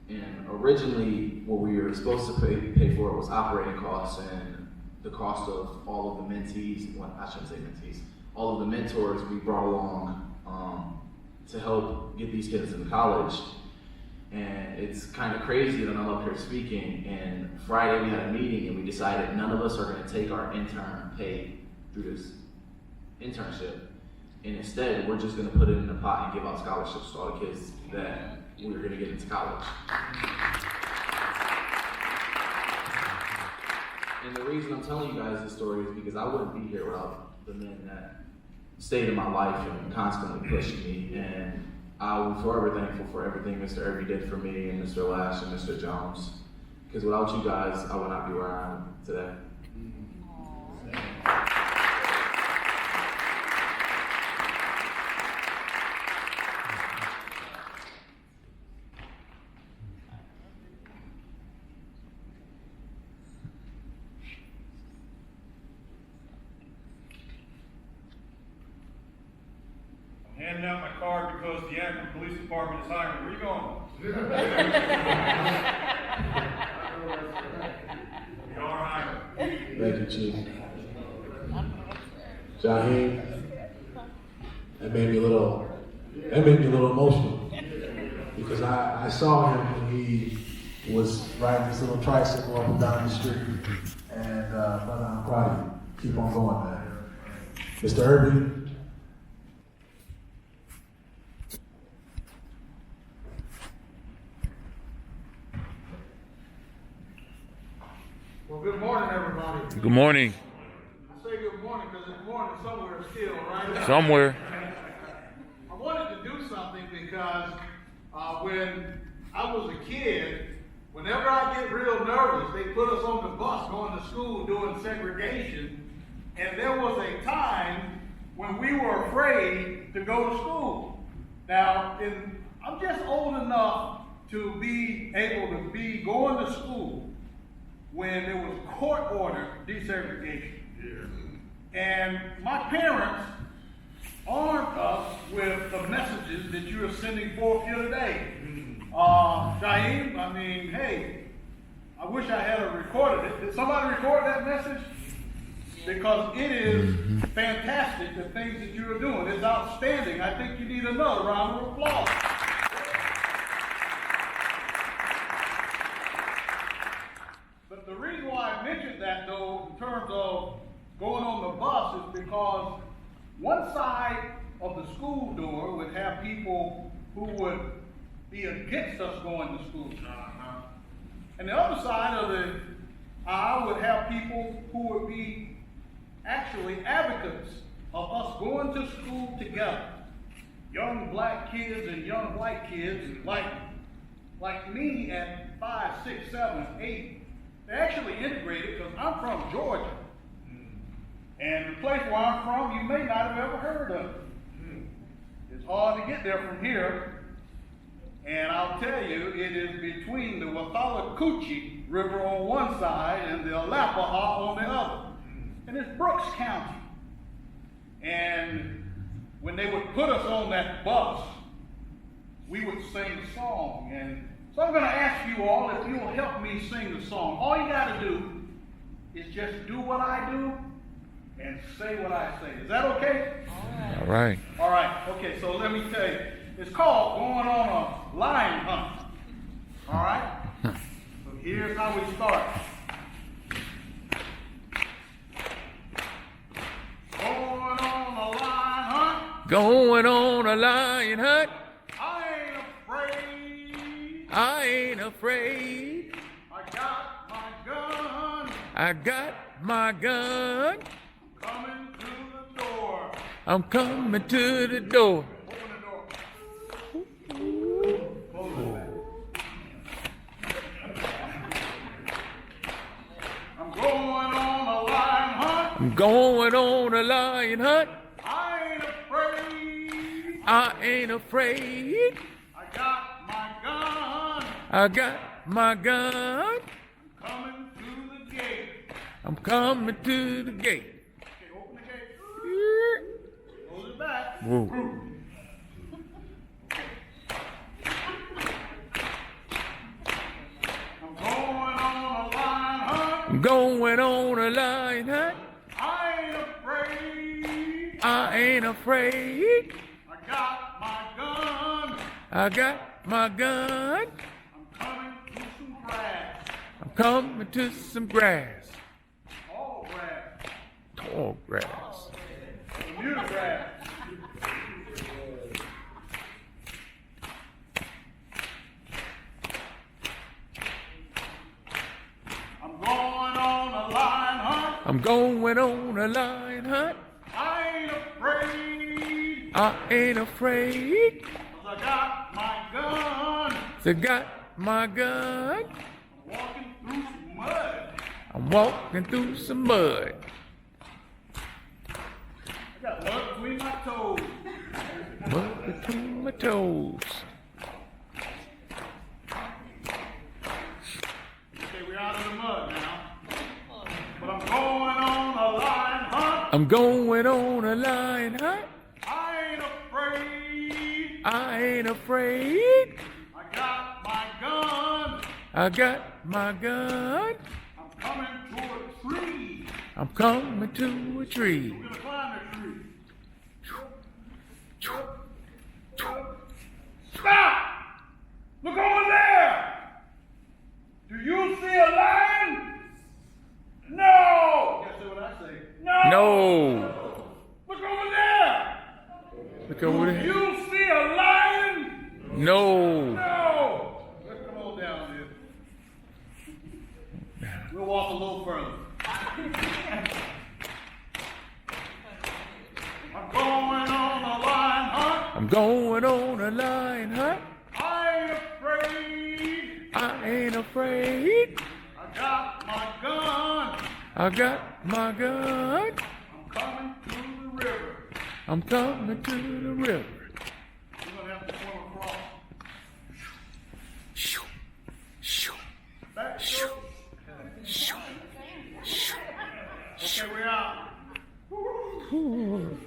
And originally, what we were supposed to pay for was operating costs and the cost of all of the mentees, well, I shouldn't say mentees, all of the mentors we brought along to help get these kids into college. And it's kind of crazy that I'm up here speaking, and Friday we had a meeting and we decided none of us are gonna take our intern pay through this internship. And instead, we're just gonna put it in a pot and give out scholarships to all the kids that we're gonna get into college. And the reason I'm telling you guys this story is because I wouldn't be here without the men that stayed in my life and constantly pushed me. And I will be forever thankful for everything Mr. Irby did for me, and Mr. Lash and Mr. Jones. Because without you guys, I would not be where I am today. Handing out my card because the Akron Police Department is hiring. Where you going? We are hiring. Thank you, Chief. Jaheem, that made me a little emotional because I saw him when he was riding his little tricycle up and down the street. And brother, I'm proud of you. Keep on going, man. Mr. Irby. Well, good morning, everybody. Good morning. I say good morning because it's morning somewhere still, right? Somewhere. I wanted to do something because when I was a kid, whenever I get real nervous, they put us on the bus going to school doing segregation, and there was a time when we were afraid to go to school. Now, I'm just old enough to be able to be going to school when there was court-ordered desegregation. Yeah. And my parents armed us with the messages that you are sending forth here today. Shaheem, I mean, hey, I wish I had recorded it. Did somebody record that message? Because it is fantastic, the things that you are doing. It's outstanding. I think you need another round of applause. But the reason why I mentioned that, though, in terms of going on the bus, is because one side of the school door would have people who would be against us going to school. And the other side of the aisle would have people who would be actually advocates of us going to school together. Young black kids and young white kids, like me at 5, 6, 7, 8, they actually integrated because I'm from Georgia. And the place where I'm from, you may not have ever heard of it. It's hard to get there from here. And I'll tell you, it is between the Withlacoochee River on one side and the Alapaha on the other. And it's Brooks County. And when they would put us on that bus, we would sing a song. And so I'm going to ask you all if you'll help me sing the song. All you got to do is just do what I do and say what I say. Is that okay? All right. All right. Okay, so let me tell you. It's called Going on a Lion Hunt. All right? So here's how we start. Going on a lion hunt. Going on a lion hunt. I ain't afraid. I ain't afraid. I got my gun. I got my gun. Coming to the door. I'm coming to the door. Open the door. I'm going on a lion hunt. I'm going on a lion hunt. I ain't afraid. I ain't afraid. I got my gun. I got my gun. Coming to the gate. I'm coming to the gate. Okay, open the gate. Close it back. Whoa. I'm going on a lion hunt. I'm going on a lion hunt. I ain't afraid. I ain't afraid. I got my gun. I got my gun. I'm coming to some grass. I'm coming to some grass. All grass. Tall grass. New grass. I'm going on a lion hunt. I'm going on a lion hunt. I ain't afraid. I ain't afraid. 'Cause I got my gun. I got my gun. I'm walking through some mud. I'm walking through some mud. I got mud between my toes. Mud between my toes. Okay, we're out of the mud now. But I'm going on a lion hunt. I'm going on a lion hunt. I ain't afraid. I ain't afraid. I got my gun. I got my gun. I'm coming to a tree. I'm coming to a tree. We're gonna climb the tree. Stop! Look over there! Do you see a lion? No! Guess what I say? No! No. Look over there! Look over Do there. you see a lion? No. No! Let's come on down here. We'll walk a little further. I'm going on a lion hunt. I'm going on a lion hunt. I ain't afraid. I ain't afraid. I got my gun. I got my gun. I'm coming to the river. I'm coming to the river. We're gonna have to swim across. Shoo, shoo, Back shoo, shoo, shoo. Okay, we're out. Ooh.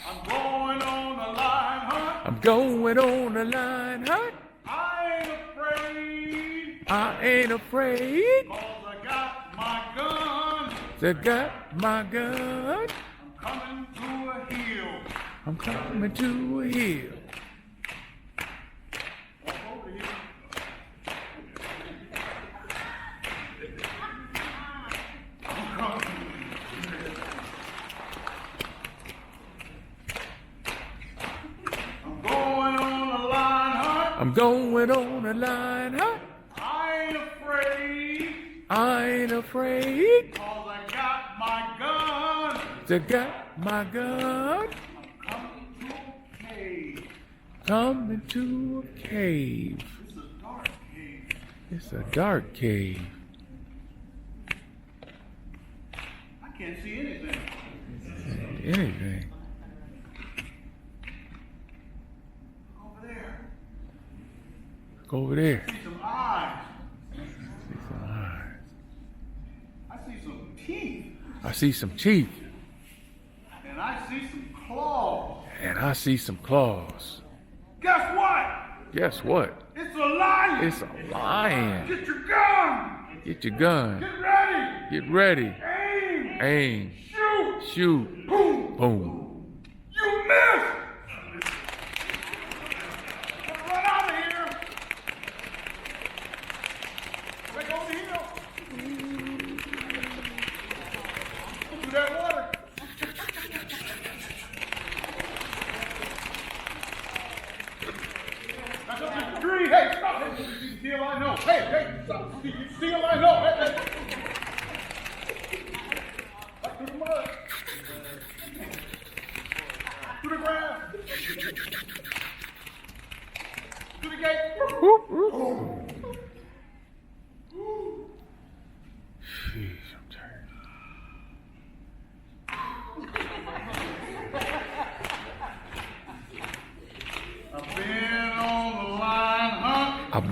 I'm going on a lion hunt. I'm going on a lion hunt. I ain't afraid. I ain't afraid. 'Cause I got my gun. I got my gun. I'm coming to a hill. I'm coming to a hill. Walk over here. I'm coming. I'm going on a lion hunt. I'm going on a lion hunt. I ain't afraid. I ain't afraid. 'Cause I got my gun. I got my gun. I'm coming to a cave. Coming to a cave. It's a dark cave. It's a dark cave. I can't see anything. Anything. Over there. Look over there. I see some eyes. See some eyes. I see some teeth. I see some teeth. And I see some claws. And I see some claws. Guess what? Guess what? It's a lion. It's a lion. Get your gun. Get your gun. Get ready. Get ready. Aim. Aim. Shoot. Shoot. Boom. Boom. You missed. Run out of here. Back over the hill.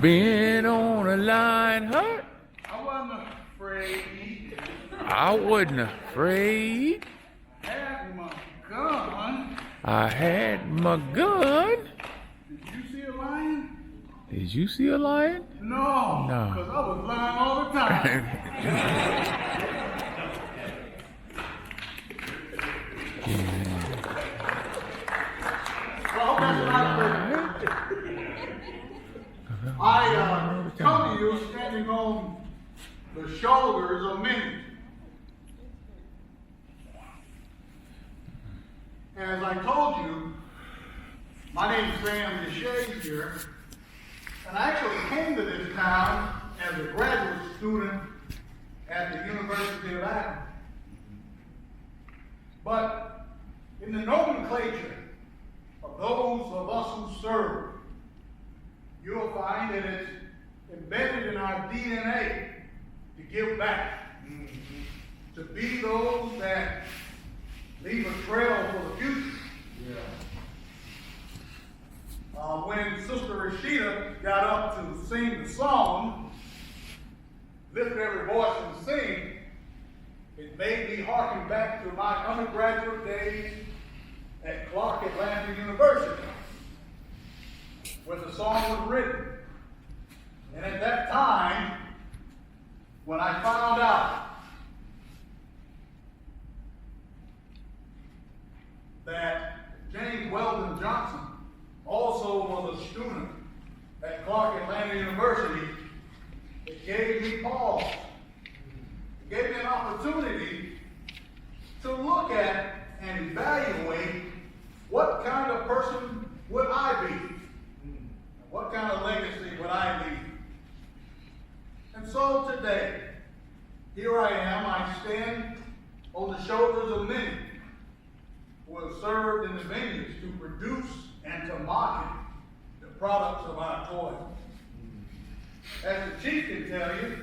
Been on a line hurt. I wasn't afraid. I wasn't afraid. Had my gun. I had my gun. Did you see a lion? Did you see a lion? No. No. Because I was lying all the time. Well, that's not good. I come to you standing on the shoulders of many. As I told you, my name is Sam DeShay here, and I actually came to this town as a graduate student at the University of Akron. But in the nomenclature of those of us who serve, you'll find that it's embedded in our DNA to give back, to be those that leave a trail for the future. When Sister Rashida got up to sing the song, Lift Every Voice and Sing, it made me harken back to my undergraduate days at Clark Atlanta University, where the song was written. And at that time, when I found out that James Weldon Johnson also was a student at Clark Atlanta University, it gave me pause. It gave me an opportunity to look at and evaluate what kind of person would I be? And what kind of legacy would I leave? And so today, here I am, I stand on the shoulders of many who have served in the vineyards to produce and to market the products of our toil. As the chief can tell you,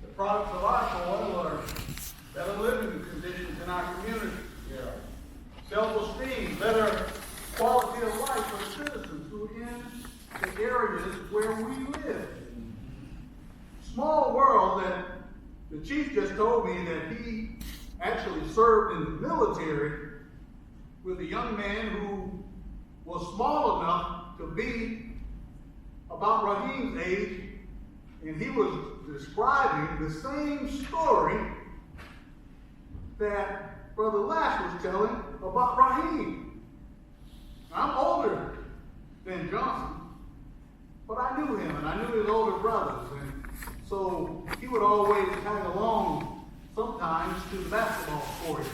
the products of our toil are better living conditions in our community. Self-esteem, better quality of life for citizens who are in the areas where we live. Small world that the chief just told me that he actually served in the military with a young man who was small enough to be about Raheem's age, and he was describing the same story that Brother Lash was telling about Raheem. I'm older than Johnson, but I knew him, and I knew his older brothers, and so he would always tag along sometimes to the basketball court.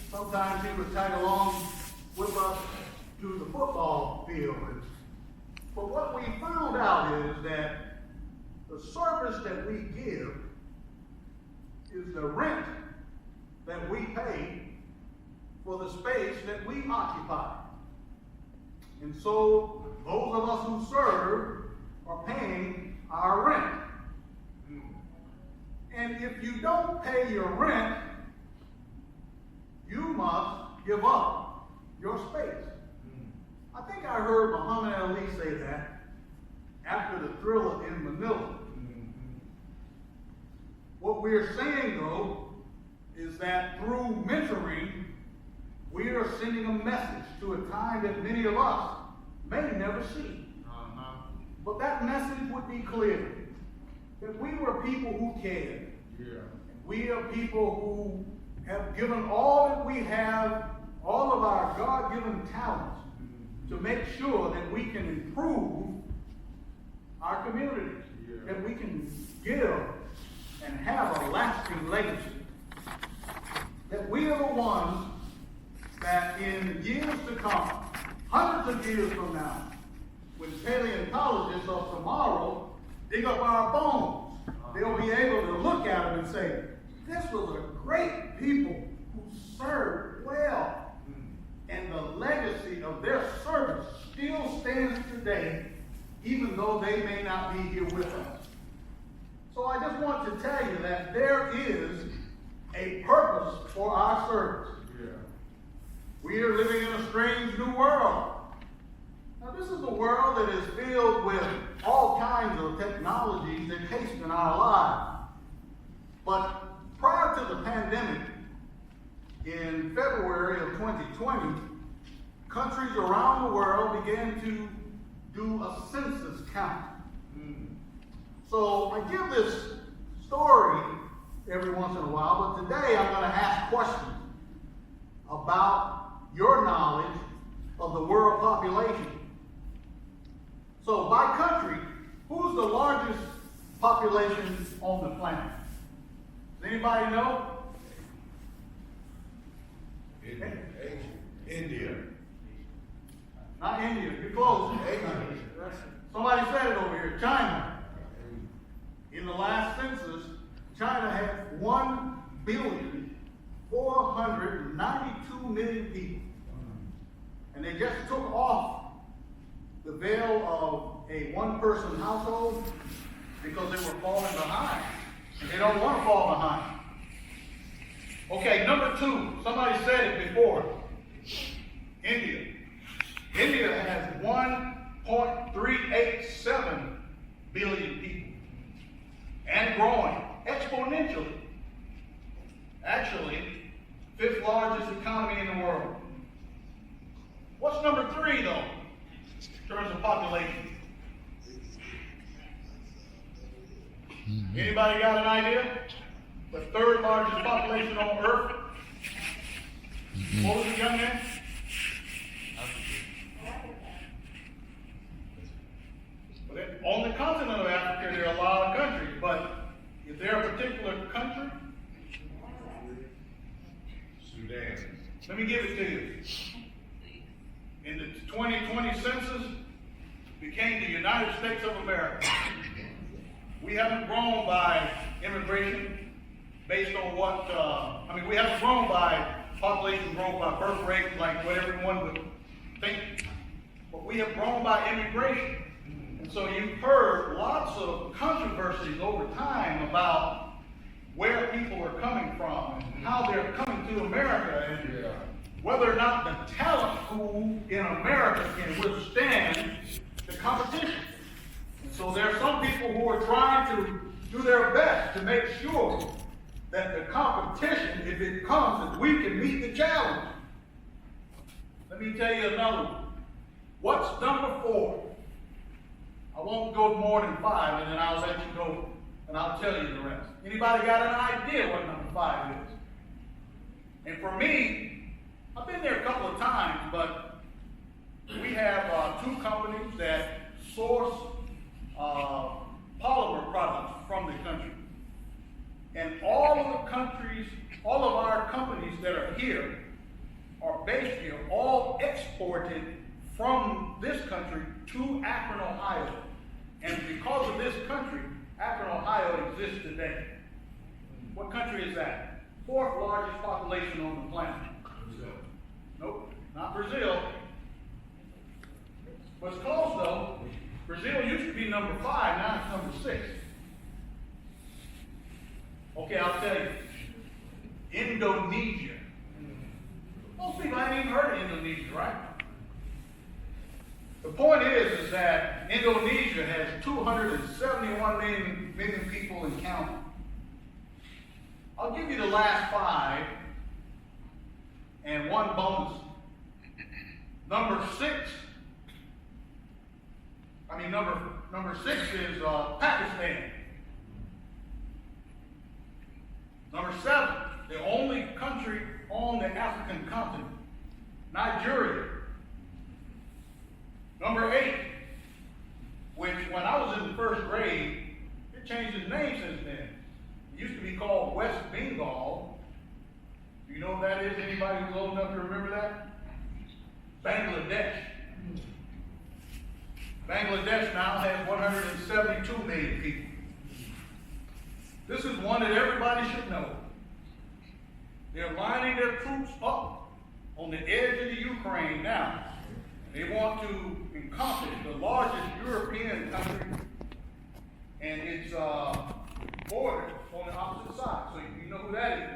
Sometimes he would tag along with us to the football field. But what we found out is that the service that we give is the rent that we pay for the space that we occupy. And so those of us who serve are paying our rent. And if you don't pay your rent, you must give up your space. I think I heard Muhammad Ali say that after the Thriller in Manila. What we're saying, though, is that through mentoring, we are sending a message to a time that many of us may never see. But that message would be clear, that we were people who cared. We are people who have given all that we have, all of our God-given talents, to make sure that we can improve our communities, that we can give and have a lasting legacy. That we are the ones that in years to come, hundreds of years from now, when paleontologists of tomorrow dig up our bones, they'll be able to look at them and say, this was a great people who served well. And the legacy of their service still stands today, even though they may not be here with us. So I just want to tell you that there is a purpose for our service. We are living in a strange new world. Now Now, this is a world that is filled with all kinds of technologies that hasten our lives. But prior to the pandemic, in February of 2020, countries around the world began to do a census count. So I give this story every once in a while, but today I'm going to ask questions about your knowledge of the world population. So by country, who's the largest population on the planet? Does anybody know? India. Not India, you're close. Somebody said it over here, China. In the last census, China had 1,492,000,000 people. And they just took off the veil of a one-person household because they were falling behind. And they don't want to fall behind. Okay, number two, somebody said it before. India. India has 1.387 billion people. And growing exponentially. Actually, fifth largest economy in the world. What's number three, though, in terms of population? Anybody got an idea? The third largest population on Earth? What was it, young man? On the continent of Africa, there are a lot of countries, but is there a particular country? Sudan. Let me give it to you. In the 2020 census, became the United States of America. We haven't grown by immigration based on what, we haven't grown by population growth, by birth rate, like what everyone would think. But we have grown by immigration. And so you've heard lots of controversies over time about where people are coming from and how they're coming to America and whether or not the talent pool in America can withstand the competition. And so there are some people who are trying to do their best to make sure that the competition, if it comes, that we can meet the challenge. Let me tell you another one. What's number 4? I won't go more than 5, and then I'll let you go, and I'll tell you the rest. Anybody got an idea what number 5 is? And for me, I've been there a couple of times, but we have 2 companies that source polymer products from the country. And all of our companies that are here are based here, all exported from this country to Akron, Ohio. And because of this country, Akron, Ohio exists today. What country is that? 4th largest population on the planet. Brazil. Nope, not Brazil. What's close though, Brazil used to be number 5, now it's number 6. Okay, I'll tell you. Indonesia. Most people haven't even heard of Indonesia, right? The point is that Indonesia has 271 million people in counting. I'll give you the last 5 and one bonus. Number 6 is Pakistan. Number 7, the only country on the African continent, Nigeria. Number 8, which when I was in the 1st grade, it changed its name since then. It used to be called West Bengal. Do you know what that is? Anybody who's old enough to remember that? Bangladesh. Bangladesh now has 172 million people. This is one that everybody should know. They're lining their troops up on the edge of the Ukraine now. They want to encompass the largest European country and its border on the opposite side. So you know who that is.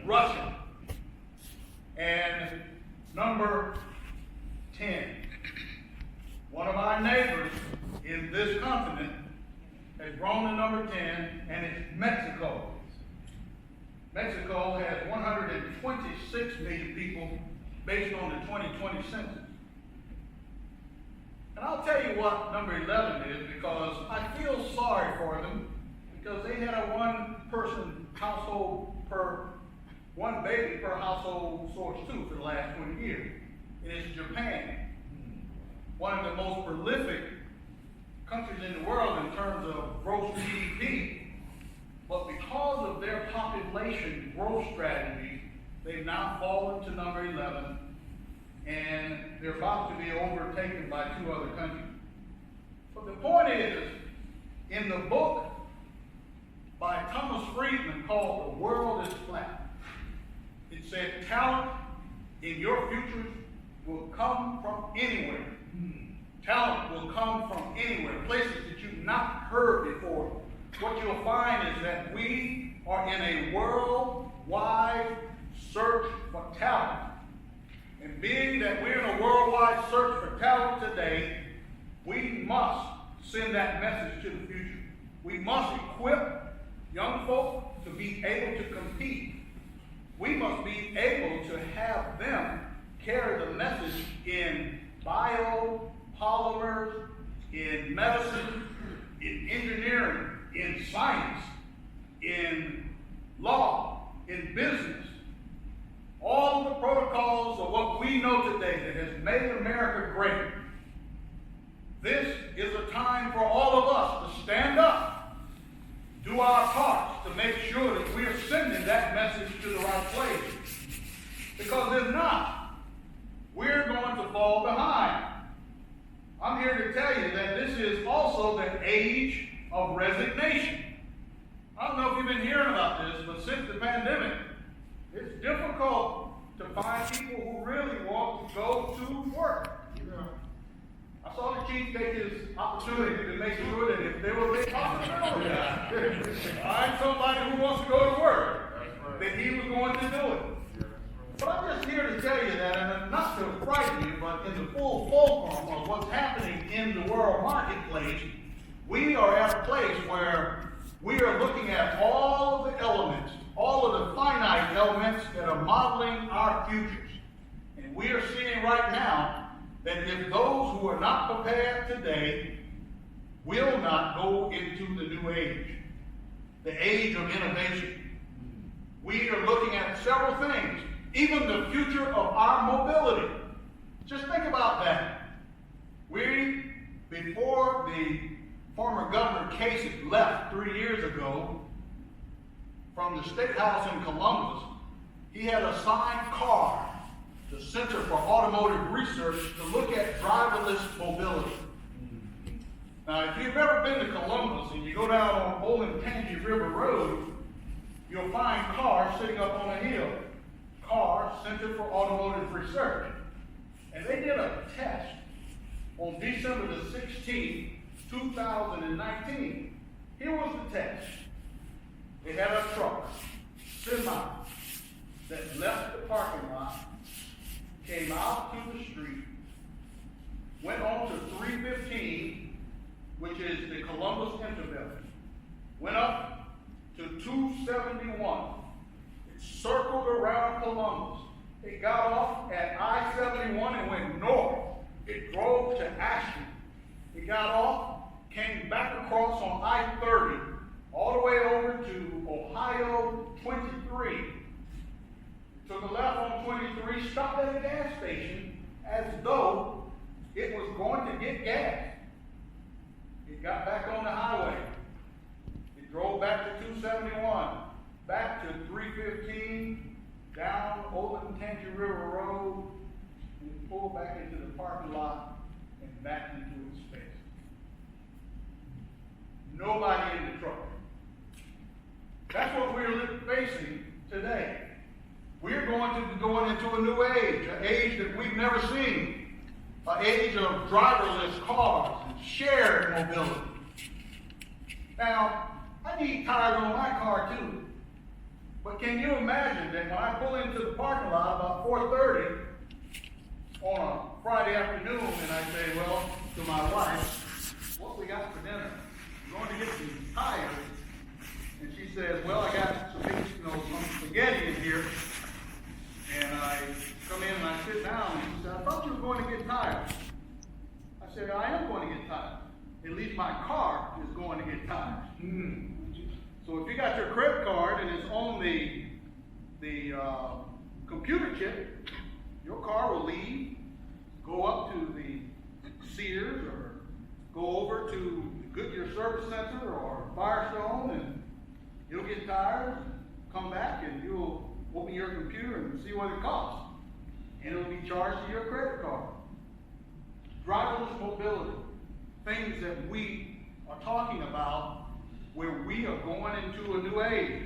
Russia. And number 10. has 126 million people based on the 2020 census. And I'll tell you what number 11 is, because I feel sorry for them, because they had a one-person household one baby per household source too for the last 20 years. And it's Japan, one of the most prolific countries in the world in terms of gross GDP. But because of their population growth strategy, they've now fallen to number 11, and they're about to be overtaken by 2 other countries. But the point is, in the book by Thomas Friedman called The World is Flat, it said talent in your futures will come from anywhere. Talent will come from anywhere, places that you've not heard before. What you'll find is that we are in a worldwide search for talent. And being that we're in a worldwide search for talent today, we must send that message to the future. We must equip young folk to be able to compete. We must be able to have them carry the message in bio, polymers, in medicine, in engineering, in science, in law, in business. All of the protocols of what we know today that has made America great. This is a time for all of us to stand up, do our parts to make sure that we are sending that message to the right place. Because if not, we're going to fall behind. I'm here to tell you that this is also the age of resignation. I don't know if you've been hearing about this, but since the pandemic, it's difficult to find people who really want to go to work. I saw the chief take his opportunity to make sure that if there was a possibility, find somebody who wants to go to work, that he was going to do it. But I'm just here to tell you that, and not to frighten you, but in the full fulcrum of what's happening in the world marketplace, we are at a place where we are looking at all of the elements, all of the finite elements that are modeling our futures. And we are seeing right now that if those who are not prepared today will not go into the new age, the age of innovation. We are looking at several things, even the future of our mobility. Just think about that. Before the former Governor Kasich left 3 years ago from the State House in Columbus, he had assigned car the Center for Automotive Research to look at driverless mobility. Now, if you've ever been to Columbus and you go down on Olentangy River Road, you'll find cars sitting up on a hill. Car Center for Automotive Research. And they did a test on December the 16th, 2019. Here was the test. They had a truck, semi, that left the parking lot, came out to the street, went on to 315, which is the Columbus Intervale, went up to 271. It circled around Columbus. It got off at I-71 and went north. It drove to Ashland. It got off, came back across on I-30, all the way over to Ohio 23. Took a left on 23, stopped at a gas station as though it was going to get gas. It got back on the highway. It drove back to 271, back to 315, down Olentangy River Road, and it pulled back into the parking lot and back into its space. Nobody in the truck. That's what we're facing today. We're going to be going into a new age, an age that we've never seen, an age of driverless cars and shared mobility. Now, I need tires on my car too. But can you imagine that when I pull into the parking lot about 4:30 on a Friday afternoon and I say, well, to my wife, what we got for dinner? We're going to get some tires. And she says, well, I got some spaghetti in here. And I come in and I sit down, and she said, I thought you were going to get tired. I said, I am going to get tired. At least my car is going to get tired. So if you got your credit card and it's on the computer chip, your car will leave, go up to the Sears or go over to the Goodyear Service Center or Firestone, and you'll get tired, come back, and you'll open your computer and see what it costs. And it'll be charged to your credit card. Driverless mobility, things that we are talking about where we are going into a new age.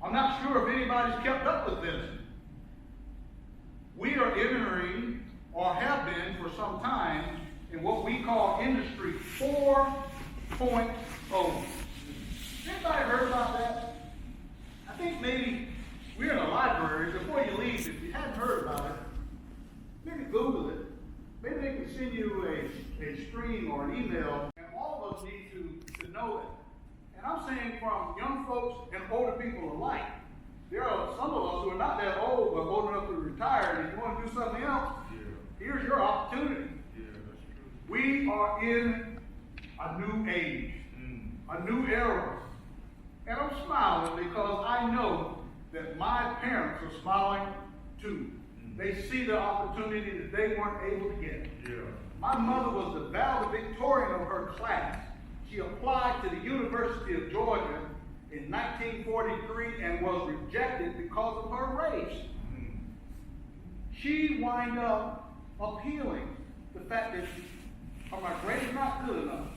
I'm not sure if anybody's kept up with this. We are entering, or have been for some time, in what we call Industry 4.0. Anybody heard about that? I think maybe we're in a library. Before you leave, if you hadn't heard about it, maybe Google it. Maybe they can send you a stream or an email, and all of us need to know it. And I'm saying from young folks and older people alike, there are some of us who are not that old, but old enough to retire, and if you want to do something else, here's your opportunity. We are in a new age, a new era. And I'm smiling because I know that my parents are smiling too. They see the opportunity that they weren't able to get. My mother was the valedictorian of her class. She applied to the University of Georgia in 1943 and was rejected because of her race. She wound up appealing the fact that my grade is not good enough.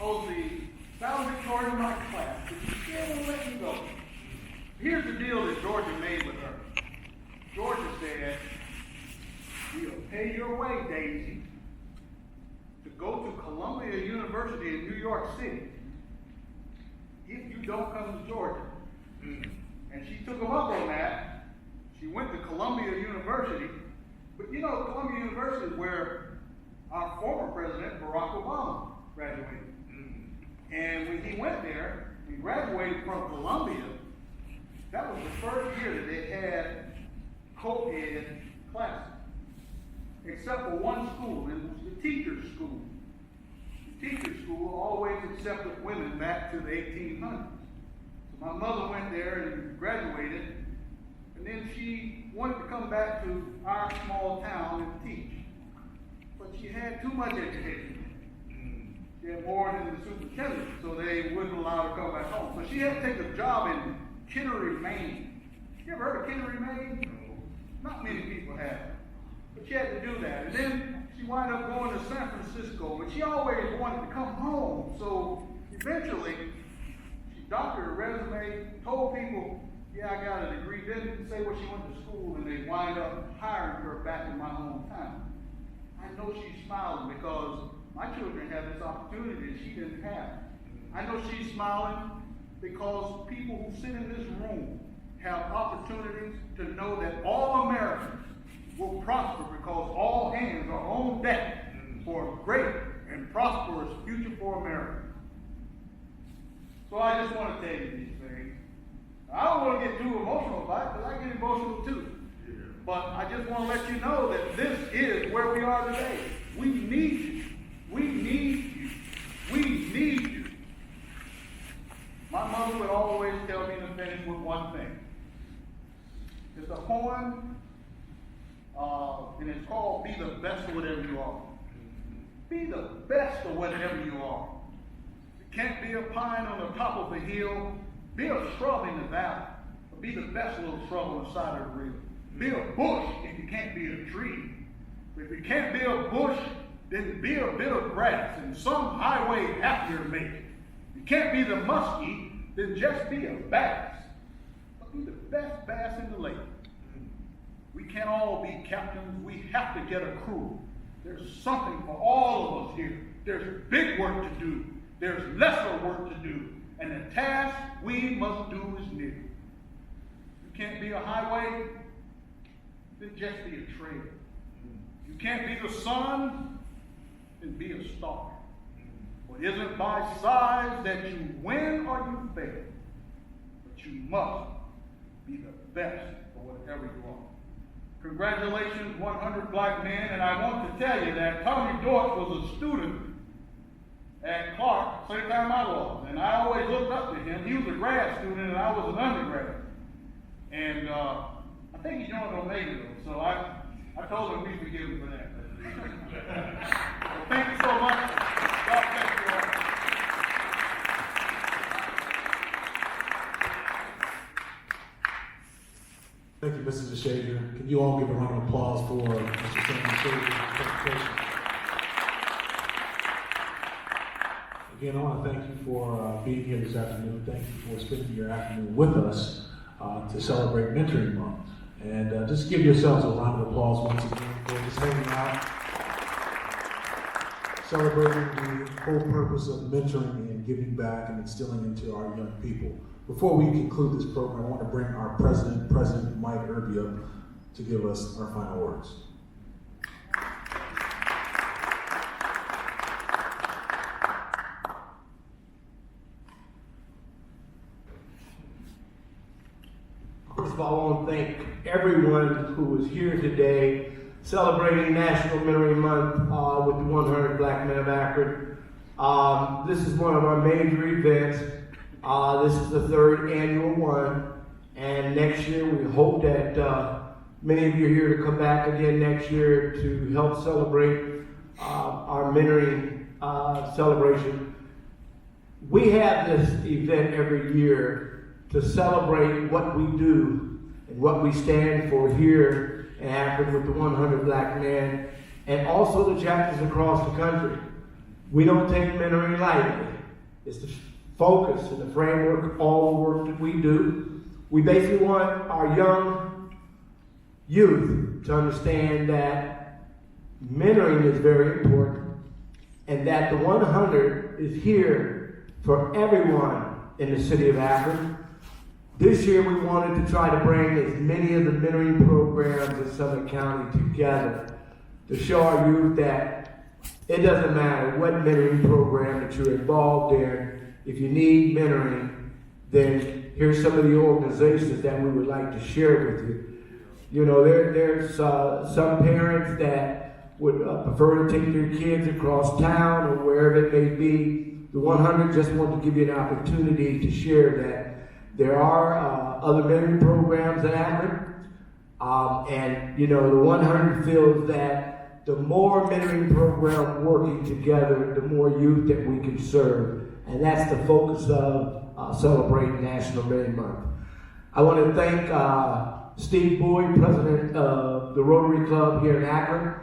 I was the valedictorian of my class, but she still won't let me go. Here's the deal that Georgia made with her. Georgia said, we'll pay your way, Daisy, to go to Columbia University in New York City if you don't come to Georgia. And she took them up on that. She went to Columbia University. But you know, Columbia University is where our former president, Barack Obama, graduated. And when he went there, he graduated from Columbia. That was the first year that they had co-ed classes, except for one school, and it was the teacher's school. The teacher's school always accepted women back to the 1800s. So my mother went there and graduated, and then she wanted to come back to our small town and teach. But she had too much education. She had more than the superintendent, so they wouldn't allow her to come back home. So she had to take a job in Kittery, Maine. You ever heard of Kittery, Maine? Not many people have. But she had to do that. And then she wound up going to San Francisco, but she always wanted to come home. So eventually, she doctored her resume, told people, yeah, I got a degree, didn't say where she went to school, and they wind up hiring her back in my hometown. I know she's smiling because my children have this opportunity that she didn't have. I know she's smiling because people who sit in this room have opportunities to know that all Americans will prosper because all hands are on deck for a great and prosperous future for America. So I just want to tell you these things. I don't want to get too emotional about it because I get emotional too. But I just want to let you know that this is where we are today. We need you. We need you. We need you. My mother would always tell me to finish with one thing. It's a poem, and it's called Be the Best of Whatever You Are. Be the best of whatever you are. You can't be a pine on the top of a hill. Be a shrub in the valley. Or be the best little shrub on the side of the river. Be a bush if you can't be a tree. If you can't be a bush, then be a bit of grass, and some highway happier make it. You can't be the muskie, then just be a bass. But be the best bass in the lake. We can't all be captains. We have to get a crew. There's something for all of us here. There's big work to do. There's lesser work to do. And the task we must do is new. You can't be a highway, then just be a trail. You can't be the sun, then be a star. For it isn't by size that you win or you fail, but you must be the best for whatever you are. Congratulations, 100 black men, and I want to tell you that Tommy Dortch was a student at Clark, same time I was, and I always looked up to him. He was a grad student and I was an undergrad. And I think he joined Omega, so I told him we forgive him for that. So thank you so much. God bless you all. Thank you, Mrs. DeShazer. Can you all give a round of applause for Mr. Sam DeShazer's presentation? Again, I want to thank you for being here this afternoon. Thank you for spending your afternoon with us to celebrate Mentoring Month. And just give yourselves a round of applause once again for just hanging out, celebrating the whole purpose of mentoring and giving back and instilling into our young people. Before we conclude this program, I want to bring our president, President Mike Irby, up to give us our final words. First of all, I want to thank everyone who is here today celebrating National Mentoring Month with the 100 Black Men of Akron. This is one of our major events. This is the third annual one, and next year we hope that many of you are here to come back again next year to help celebrate our mentoring celebration. We have this event every year to celebrate what we do and what we stand for here in Akron with the 100 Black Men and also the chapters across the country. We don't take mentoring lightly. It's the focus and the framework of all the work that we do. We basically want our young youth to understand that mentoring is very important and that the 100 is here for everyone in the city of Akron. This year we wanted to try to bring as many of the mentoring programs in Suffolk County together to show our youth that it doesn't matter what mentoring program that you're involved in. If you need mentoring, then here's some of the organizations that we would like to share with you. You know, there's some parents that would prefer to take their kids across town or wherever it may be. The 100 just want to give you an opportunity to share that there are other mentoring programs at Akron. And, you know, the 100 feels that the more mentoring programs working together, the more youth that we can serve. And that's the focus of celebrating National Mentoring Month. I want to thank Steve Boyd, president of the Rotary Club here in Akron,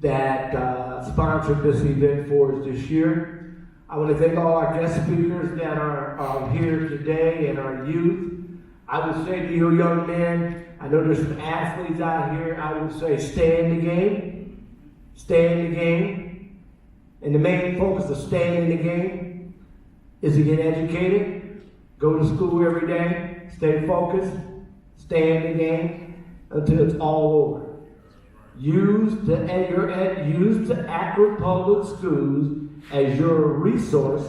that sponsored this event for us this year. I want to thank all our guest speakers that are here today and our youth. I would say to you young men, I know there's some athletes out here, I would say stay in the game. Stay in the game. And the main focus of staying in the game is to get educated, go to school every day, stay focused, stay in the game until it's all over. Use the Akron Public Schools as your resource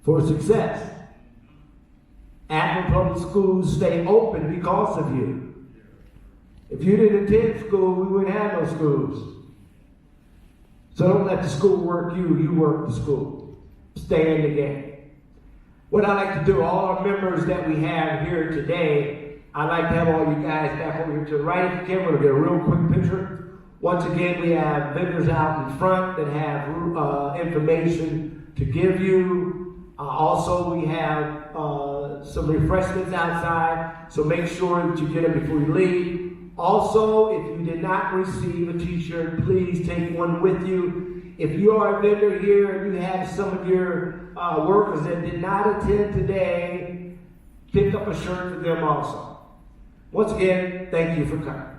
for success. Akron Public Schools stay open because of you. If you didn't attend school, we wouldn't have no schools. So don't let the school work you, you work the school. Stay in the game. What I like to do, all our members that we have here today, I'd like to have all you guys back over here to the right if you can. We're going to get a real quick picture. Once again, we have vendors out in front that have information to give you. Also, we have some refreshments outside, so make sure that you get them before you leave. Also, if you did not receive a t-shirt, please take one with you. If you are a vendor here and you have some of your workers that did not attend today, pick up a shirt for them also. Once again, thank you for coming.